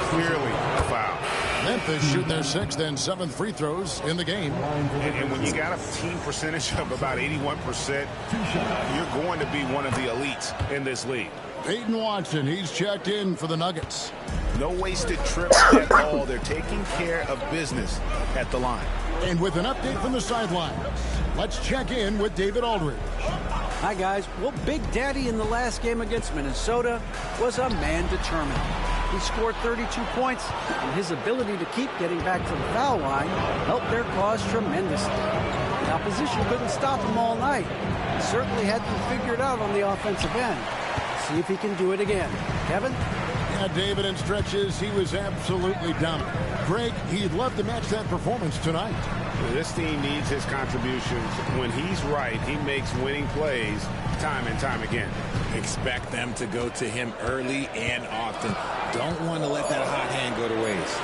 Clearly a foul. Memphis shooting their 6th and 7th free throws in the game. And when you got a team percentage of about 81%, you're going to be one of the elites in this league. Peyton Watson, he's checked in for the Nuggets. No wasted trips at all. They're taking care of business at the line. And with an update from the sideline, let's check in with David Aldridge. Hi, guys. Well, Big Daddy in the last game against Minnesota was a man determined. He scored 32 points, and his ability to keep getting back to the foul line helped their cause tremendously. The opposition couldn't stop him all night. He certainly had them figured out on the offensive end. See if he can do it again. Kevin? Yeah, David, in stretches, he was absolutely dominant. Greg, he'd love to match that performance tonight. This team needs his contributions. When he's right, he makes winning plays time and time again. Expect them to go to him early and often. Don't want to let that hot hand go to waste.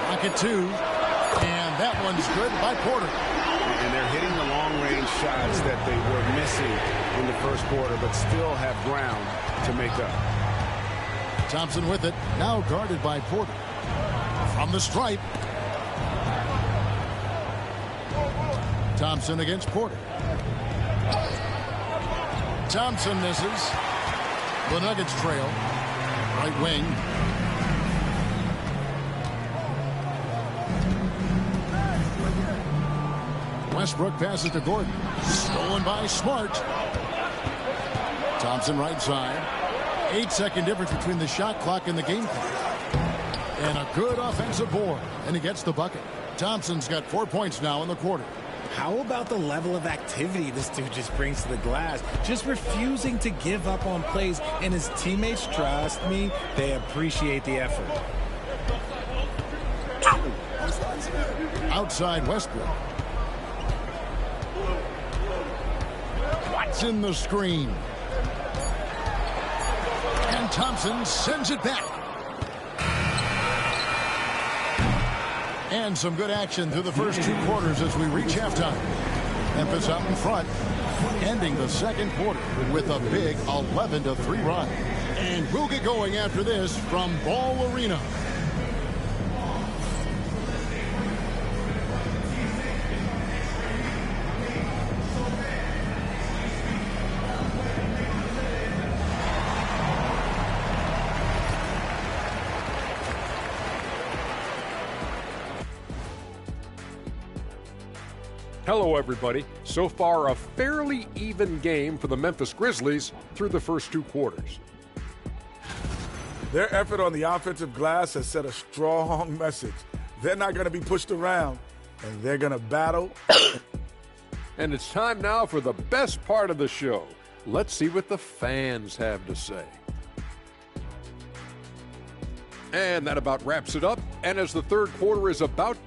Pocket 2, and that one's good by Porter. And they're hitting the long-range shots that they were missing in the first quarter, but still have ground to make up. Thompson with it, now guarded by Porter. From the stripe. Thompson against Porter. Thompson misses. The Nuggets trail. Right wing. Westbrook passes to Gordon. Stolen by Smart. Thompson right side. 8-second difference between the shot clock and the game clock. And a good offensive board. And he gets the bucket. Thompson's got 4 points now in the quarter. How about the level of activity this dude just brings to the glass? Just refusing to give up on plays, and his teammates, trust me, they appreciate the effort. Outside Westbrook. Watson the screen. And Thompson sends it back. And some good action through the first 2 quarters as we reach halftime. Memphis out in front, ending the second quarter with a big 11-3 run. And we'll get going after this from Ball Arena. Hello, everybody. So far, a fairly even game for the Memphis Grizzlies through the first 2 quarters. Their effort on the offensive glass has set a strong message. They're not going to be pushed around, and they're going to battle. And it's time now for the best part of the show. Let's see what the fans have to say. And that about wraps it up. And as the third quarter is about...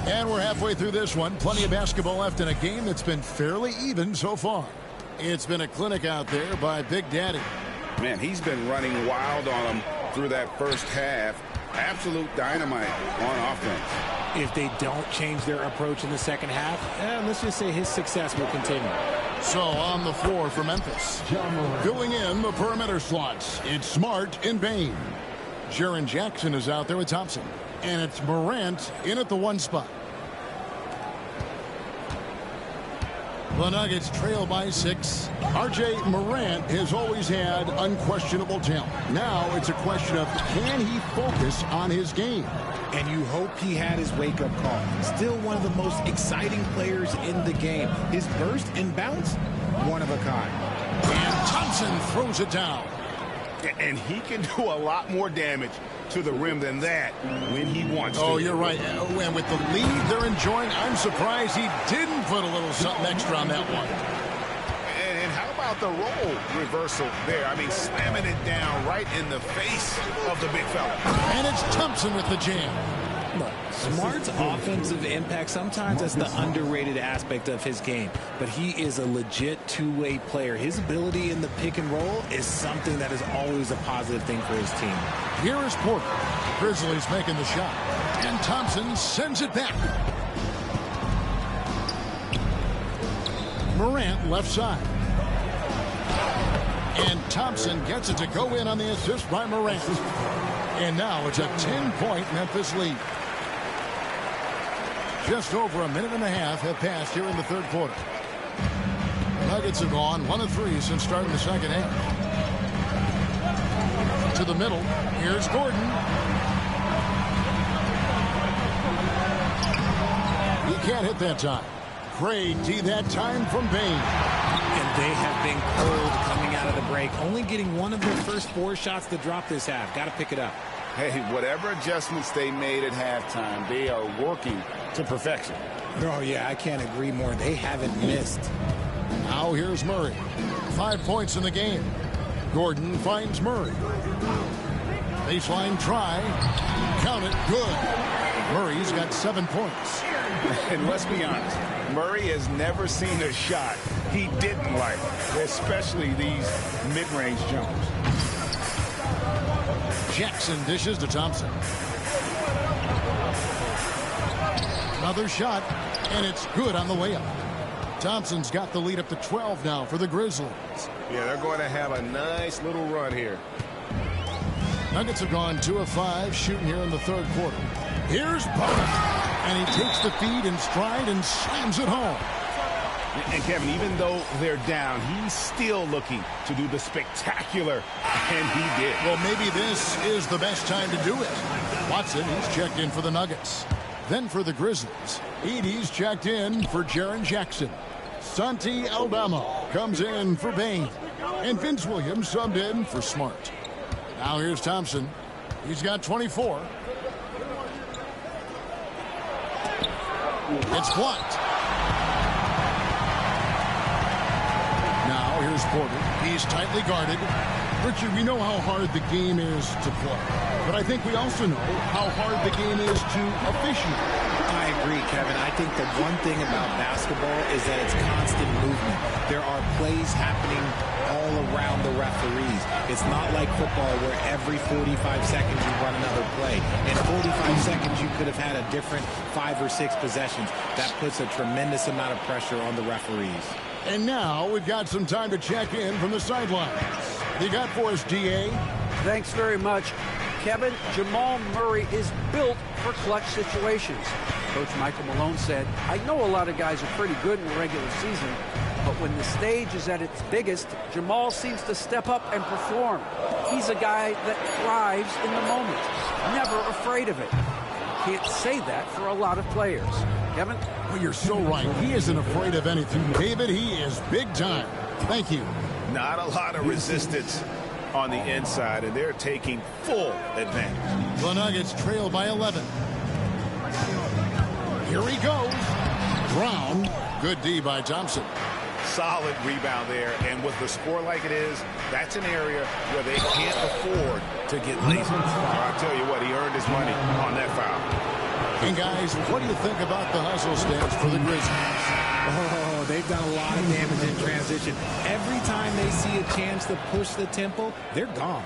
And we're halfway through this one. Plenty of basketball left in a game that's been fairly even so far. It's been a clinic out there by Big Daddy. Man, he's been running wild on them through that first half. Absolute dynamite on offense. If they don't change their approach in the second half, let's just say his success will continue. So on the floor for Memphis. Filling in the perimeter slots, it's Smart and Bain. Jaren Jackson is out there with Thompson. And it's Morant in at the 1 spot. The Nuggets trail by 6. R.J. Morant has always had unquestionable talent. Now it's a question of can he focus on his game? And you hope he had his wake-up call. Still one of the most exciting players in the game. His burst and bounce, one of a kind. And Thompson throws it down. And he can do a lot more damage to the rim than that when he wants to. Oh, you're right. And with the lead they're enjoying, I'm surprised he didn't put a little something extra on that one. And how about the role reversal there? I mean, slamming it down right in the face of the big fella. And it's Thompson with the jam. Look, Smart's offensive impact, sometimes that's the underrated aspect of his game. But he is a legit two-way player. His ability in the pick and roll is something that is always a positive thing for his team. Here is Porter. Grizzlies making the shot. And Thompson sends it back. Morant left side. And Thompson gets it to go in on the assist by Morant. And now it's a 10-point Memphis lead. Just over a minute and a half have passed here in the third quarter. Nuggets have gone 1 of 3 since starting the second half. To the middle. Here's Gordon. He can't hit that time. Great D that time from Bain. And they have been cold coming out of the break. Only getting one of their first 4 shots to drop this half. Got to pick it up. Hey, whatever adjustments they made at halftime, they are working to perfection. Oh, yeah, I can't agree more. They haven't missed. Now here's Murray. 5 points in the game. Gordon finds Murray. Baseline try. Count it. Good. Murray's got 7 points. And let's be honest, Murray has never seen a shot he didn't like, especially these mid-range jumpers. Jackson dishes to Thompson. Another shot, and it's good on the way up. Thompson's got the lead up to 12 now for the Grizzlies. Yeah, they're going to have a nice little run here. Nuggets have gone 2 of 5 shooting here in the third quarter. Here's Butler, and he takes the feed in stride and slams it home. And Kevin, even though they're down, he's still looking to do the spectacular, and he did. Well, maybe this is the best time to do it. Watson, he's checked in for the Nuggets. Then for the Grizzlies, Edey's checked in for Jaren Jackson. Santi Aldama comes in for Bain. And Vince Williams subbed in for Smart. Now here's Thompson. He's got 24. It's blocked. Now here's Porter. He's tightly guarded. Richard, we know how hard the game is to play. But I think we also know how hard the game is to officiate. I agree, Kevin. I think the one thing about basketball is that it's constant movement. There are plays happening all around the referees. It's not like football where every 45 seconds you run another play. In 45 seconds, you could have had a different 5 or 6 possessions. That puts a tremendous amount of pressure on the referees. And now we've got some time to check in from the sidelines. You got for us, DA? Thanks very much. Kevin, Jamal Murray is built for clutch situations. Coach Michael Malone said, I know a lot of guys are pretty good in the regular season, but when the stage is at its biggest, Jamal seems to step up and perform. He's a guy that thrives in the moment, never afraid of it. Can't say that for a lot of players. Kevin? Well, you're so right. He isn't afraid of anything. David, he is big time. Thank you. Not a lot of resistance on the inside, and they're taking full advantage. The Nuggets trail by 11. Here he goes. Brown. Good D by Thompson. Solid rebound there, and with the score like it is, that's an area where they can't afford to get lazy. I'll tell you what, he earned his money on that foul. And guys, what do you think about the hustle stance for the Grizzlies? Oh, they've done a lot of damage in transition. Every time they see a chance to push the tempo, they're gone.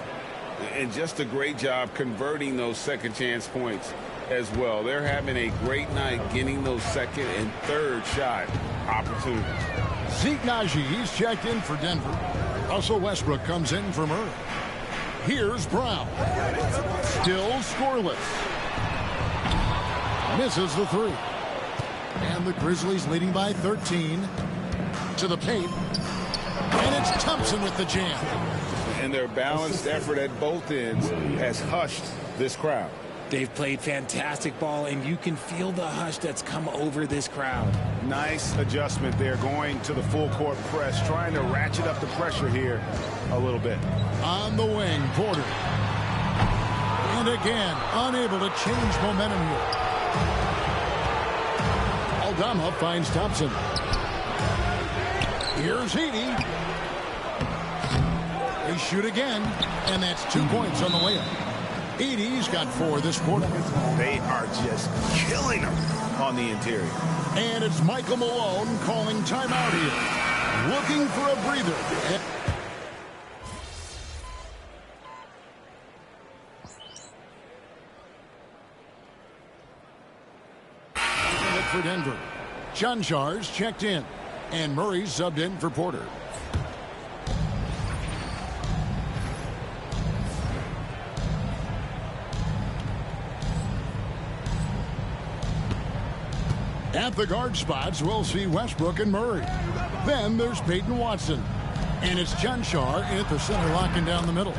And just a great job converting those second chance points as well. They're having a great night getting those second and third shot opportunities. Zeke Naji, he's checked in for Denver. Russell Westbrook comes in for Murray. Here's Brown. Still scoreless. Misses the 3. And the Grizzlies leading by 13. To the paint. And it's Thompson with the jam. And their balanced effort at both ends has hushed this crowd. They've played fantastic ball, and you can feel the hush that's come over this crowd. Nice adjustment there, going to the full court press, trying to ratchet up the pressure here a little bit. On the wing, Porter. And And again, unable to change momentum here. Aldama finds Thompson. Here's Edey. They shoot again, and that's 2 points on the layup. Edey's got 4 this quarter. They are just killing them on the interior. And it's Michael Malone calling timeout here. Looking for a breather. For Denver. Chanchar's checked in, and Murray's subbed in for Porter. At the guard spots, we'll see Westbrook and Murray. Then there's Peyton Watson. And it's Chanchar at the center, locking down the middle.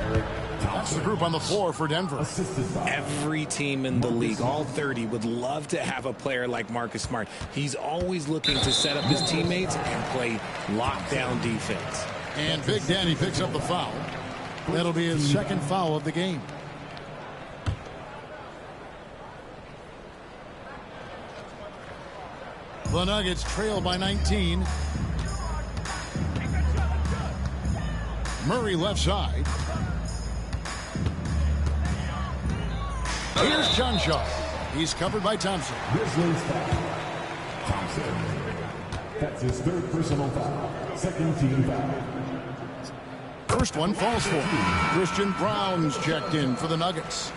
That's the group on the floor for Denver. Every team in the league, all 30, would love to have a player like Marcus Smart. He's always looking to set up his teammates and play lockdown defense. And Big Daddy picks up the foul. That'll be his second foul of the game. The Nuggets trail by 19. Murray left side. Here's Chanchar's. He's covered by Thompson. Thompson. That's his 3rd personal foul. 2nd team foul. First one falls for him. Christian Brown's checked in for the Nuggets.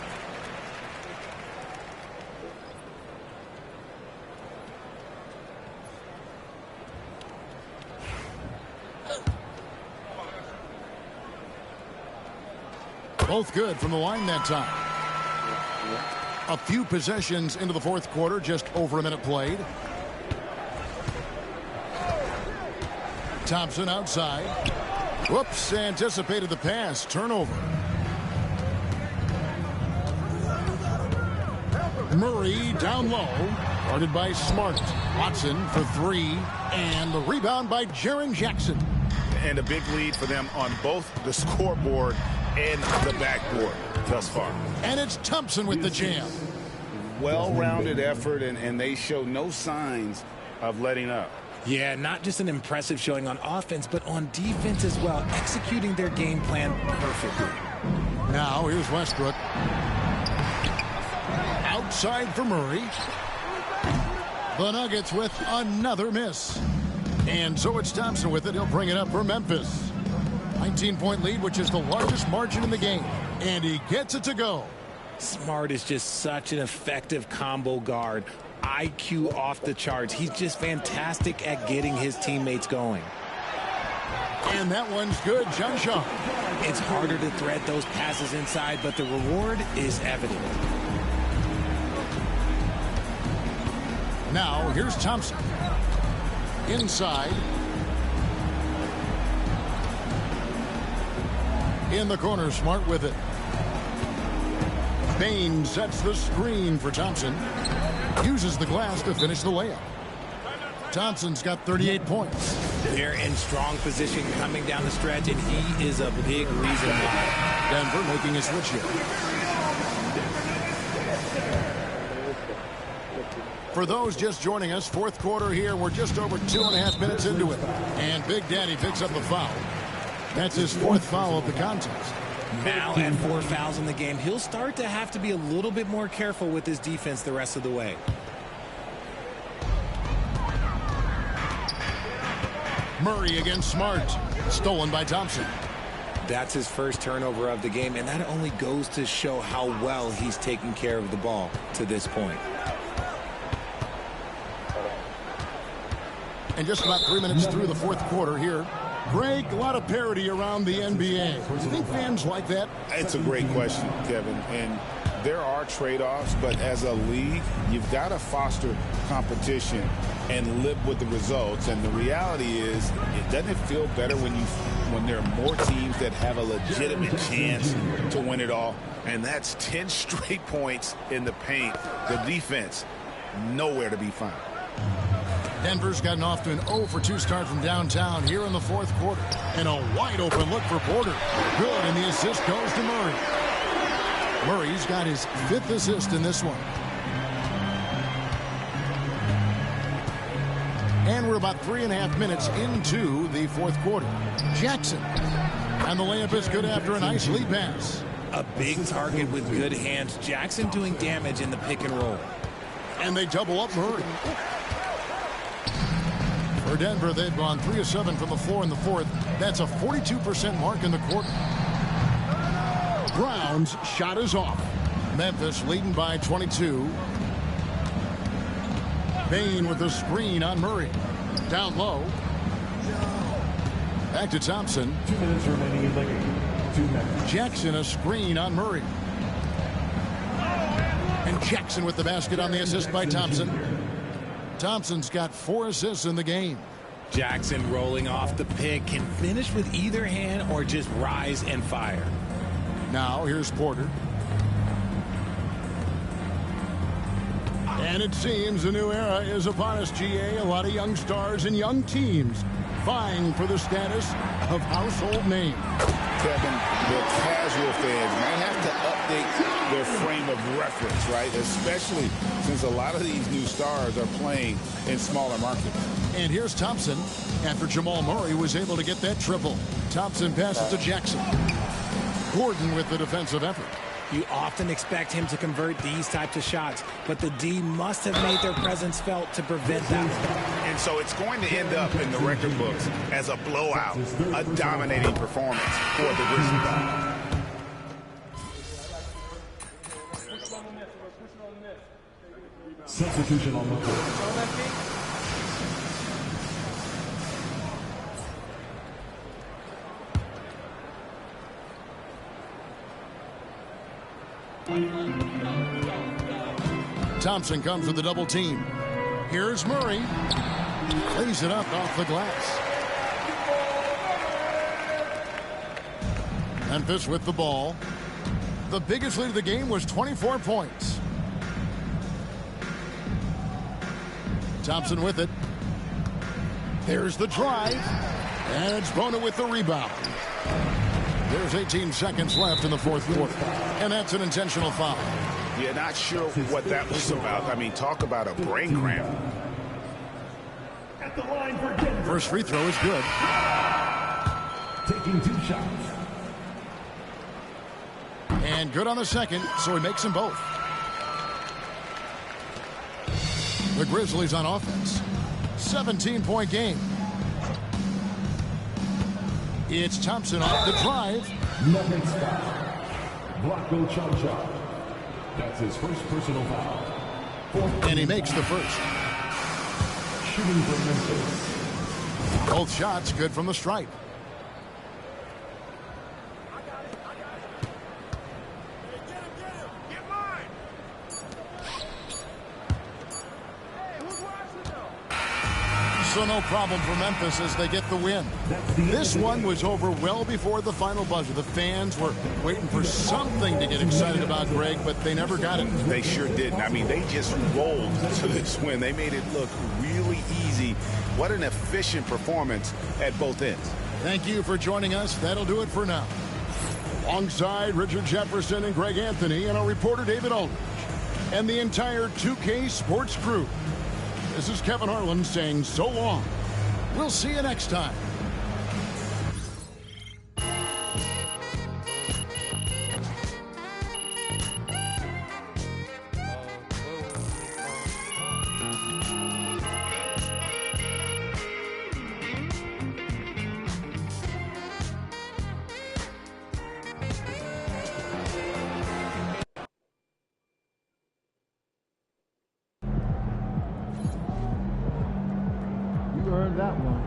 Both good from the line that time. A few possessions into the fourth quarter, just over a minute played. Thompson outside. Whoops, anticipated the pass. Turnover. Murray down low. Guarded by Smart. Watson for 3. And the rebound by Jaren Jackson. And a big lead for them on both the scoreboard and the backboard thus far. And it's Thompson with the jam. Well-rounded effort, and they show no signs of letting up. Yeah, not just an impressive showing on offense, but on defense as well, executing their game plan perfectly. Now, here's Westbrook. Outside for Murray. The Nuggets with another miss. And so it's Thompson with it. He'll bring it up for Memphis. 19-point lead, which is the largest margin in the game. And he gets it to go. Smart is just such an effective combo guard. IQ off the charts. He's just fantastic at getting his teammates going. And that one's good. Chanchar's. It's harder to thread those passes inside, but the reward is evident. Now, here's Thompson. Inside. In the corner, Smart with it. Bain sets the screen for Thompson. Uses the glass to finish the layup. Thompson's got 38 points. They're in strong position coming down the stretch, and he is a big reason why. Denver making a switch here. For those just joining us, fourth quarter here. We're just over 2.5 minutes into it. And Big Daddy picks up the foul. That's his 4th foul of the contest. Now at 4 fouls in the game, he'll start to have to be a little bit more careful with his defense the rest of the way. Murray against Smart. Stolen by Thompson. That's his first turnover of the game, and that only goes to show how well he's taking care of the ball to this point. And just about 3 minutes through the fourth quarter here. Greg, a lot of parity around the NBA. Do you think fans like that? It's a great question, Kevin. And there are trade-offs, but as a league, you've got to foster competition and live with the results. And the reality is, it doesn't feel better when there are more teams that have a legitimate chance to win it all. And that's 10 straight points in the paint. The defense, nowhere to be found. Denver's gotten off to an 0-for-2 start from downtown here in the fourth quarter. And a wide open look for Porter. Good, and the assist goes to Murray. Murray's got his 5th assist in this one. And we're about 3.5 minutes into the 4th quarter. Jackson. And the layup is good after a nice lead pass. A big target with good hands. Jackson doing damage in the pick and roll. And they double up Murray. For Denver, they've gone 3 of 7 from the floor in the 4th. That's a 42% mark in the quarter. Brown's shot is off. Memphis leading by 22. Bain with the screen on Murray. Down low. Back to Thompson. 2 minutes remaining in the game. 2 minutes. Jackson a screen on Murray. And Jackson with the basket on the assist by Thompson. Thompson's got 4 assists in the game. Jackson rolling off the pick, can finish with either hand or just rise and fire. Now here's Porter. And it seems a new era is upon us, GA. A lot of young stars and young teams vying for the status of household name. Kevin, the casual fans might have to update their frame of reference, right? Especially since a lot of these new stars are playing in smaller markets. And here's Thompson after Jamal Murray was able to get that triple. Thompson passes to Jackson. Gordon with the defensive effort. You often expect him to convert these types of shots, but the D must have made their presence felt to prevent that. And so it's going to end up in the record books as a blowout, a dominating performance for the Grizzlies. Substitution on the court. Thompson comes with the double team. Here's Murray. Lays it up off the glass. Memphis with the ball. The biggest lead of the game was 24 points. Thompson with it. There's the drive. And it's Bona with the rebound. There's 18 seconds left in the 4th quarter. And that's an intentional foul. Yeah, not sure what that was about. I mean, talk about a brain cramp. At the line for Denver. First free throw is good. Taking 2 shots. And good on the second, so he makes them both. The Grizzlies on offense. 17-point game. It's Thompson off the drive. Nothing stop. Blocko Chomcha. That's his first personal foul. And he makes the first. Shooting for Memphis. Both shots good from the stripe. So no problem for Memphis as they get the win. This one was over well before the final buzzer. The fans were waiting for something to get excited about, Greg, but they never got it. They sure didn't. I mean, they just rolled to this win. They made it look really easy. What an efficient performance at both ends. Thank you for joining us. That'll do it for now. Alongside Richard Jefferson and Greg Anthony and our reporter David Aldridge and the entire 2K Sports crew. This is Kevin Harlan saying so long. We'll see you next time. Earned that one.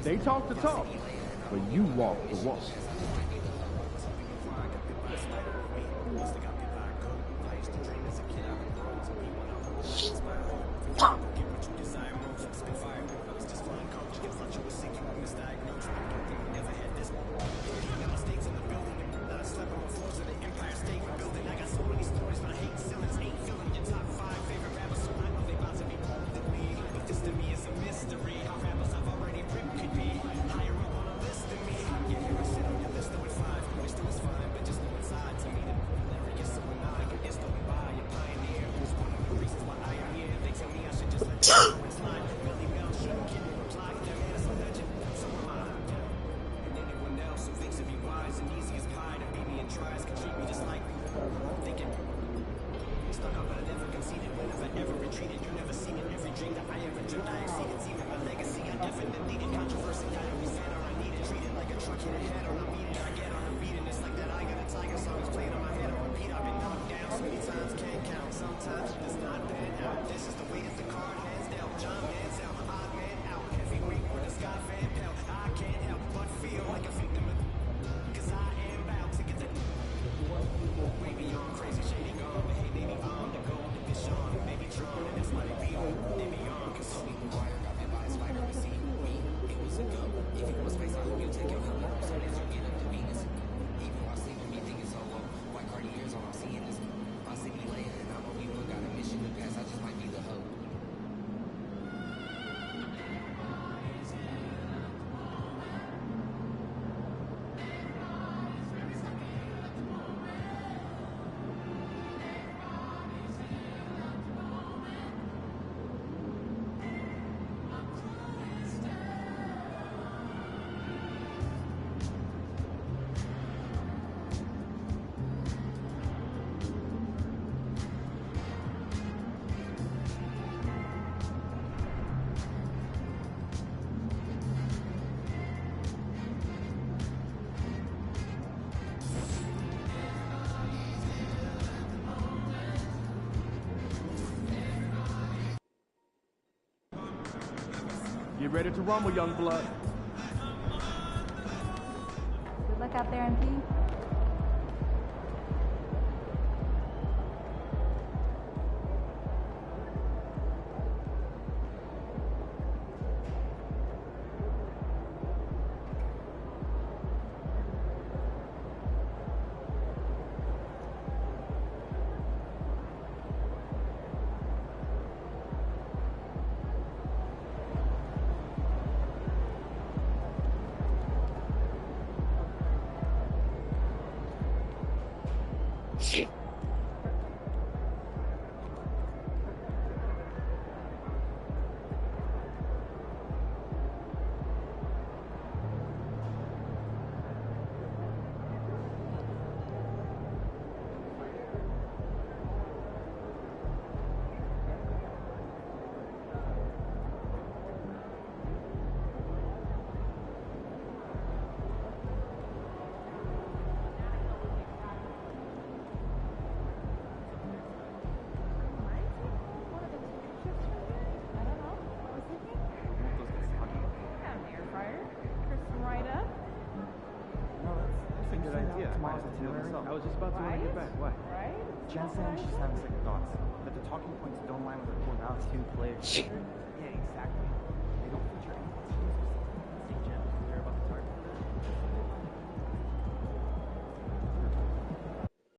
They talk the talk, but you walk the walk. Get ready to rumble, young blood. Good luck out there, MP. I was just about to want to get back. What? Right? Jen saying she's having second thoughts. That the talking points don't align with her core values. Two players. Yeah, exactly. They don't feature anything.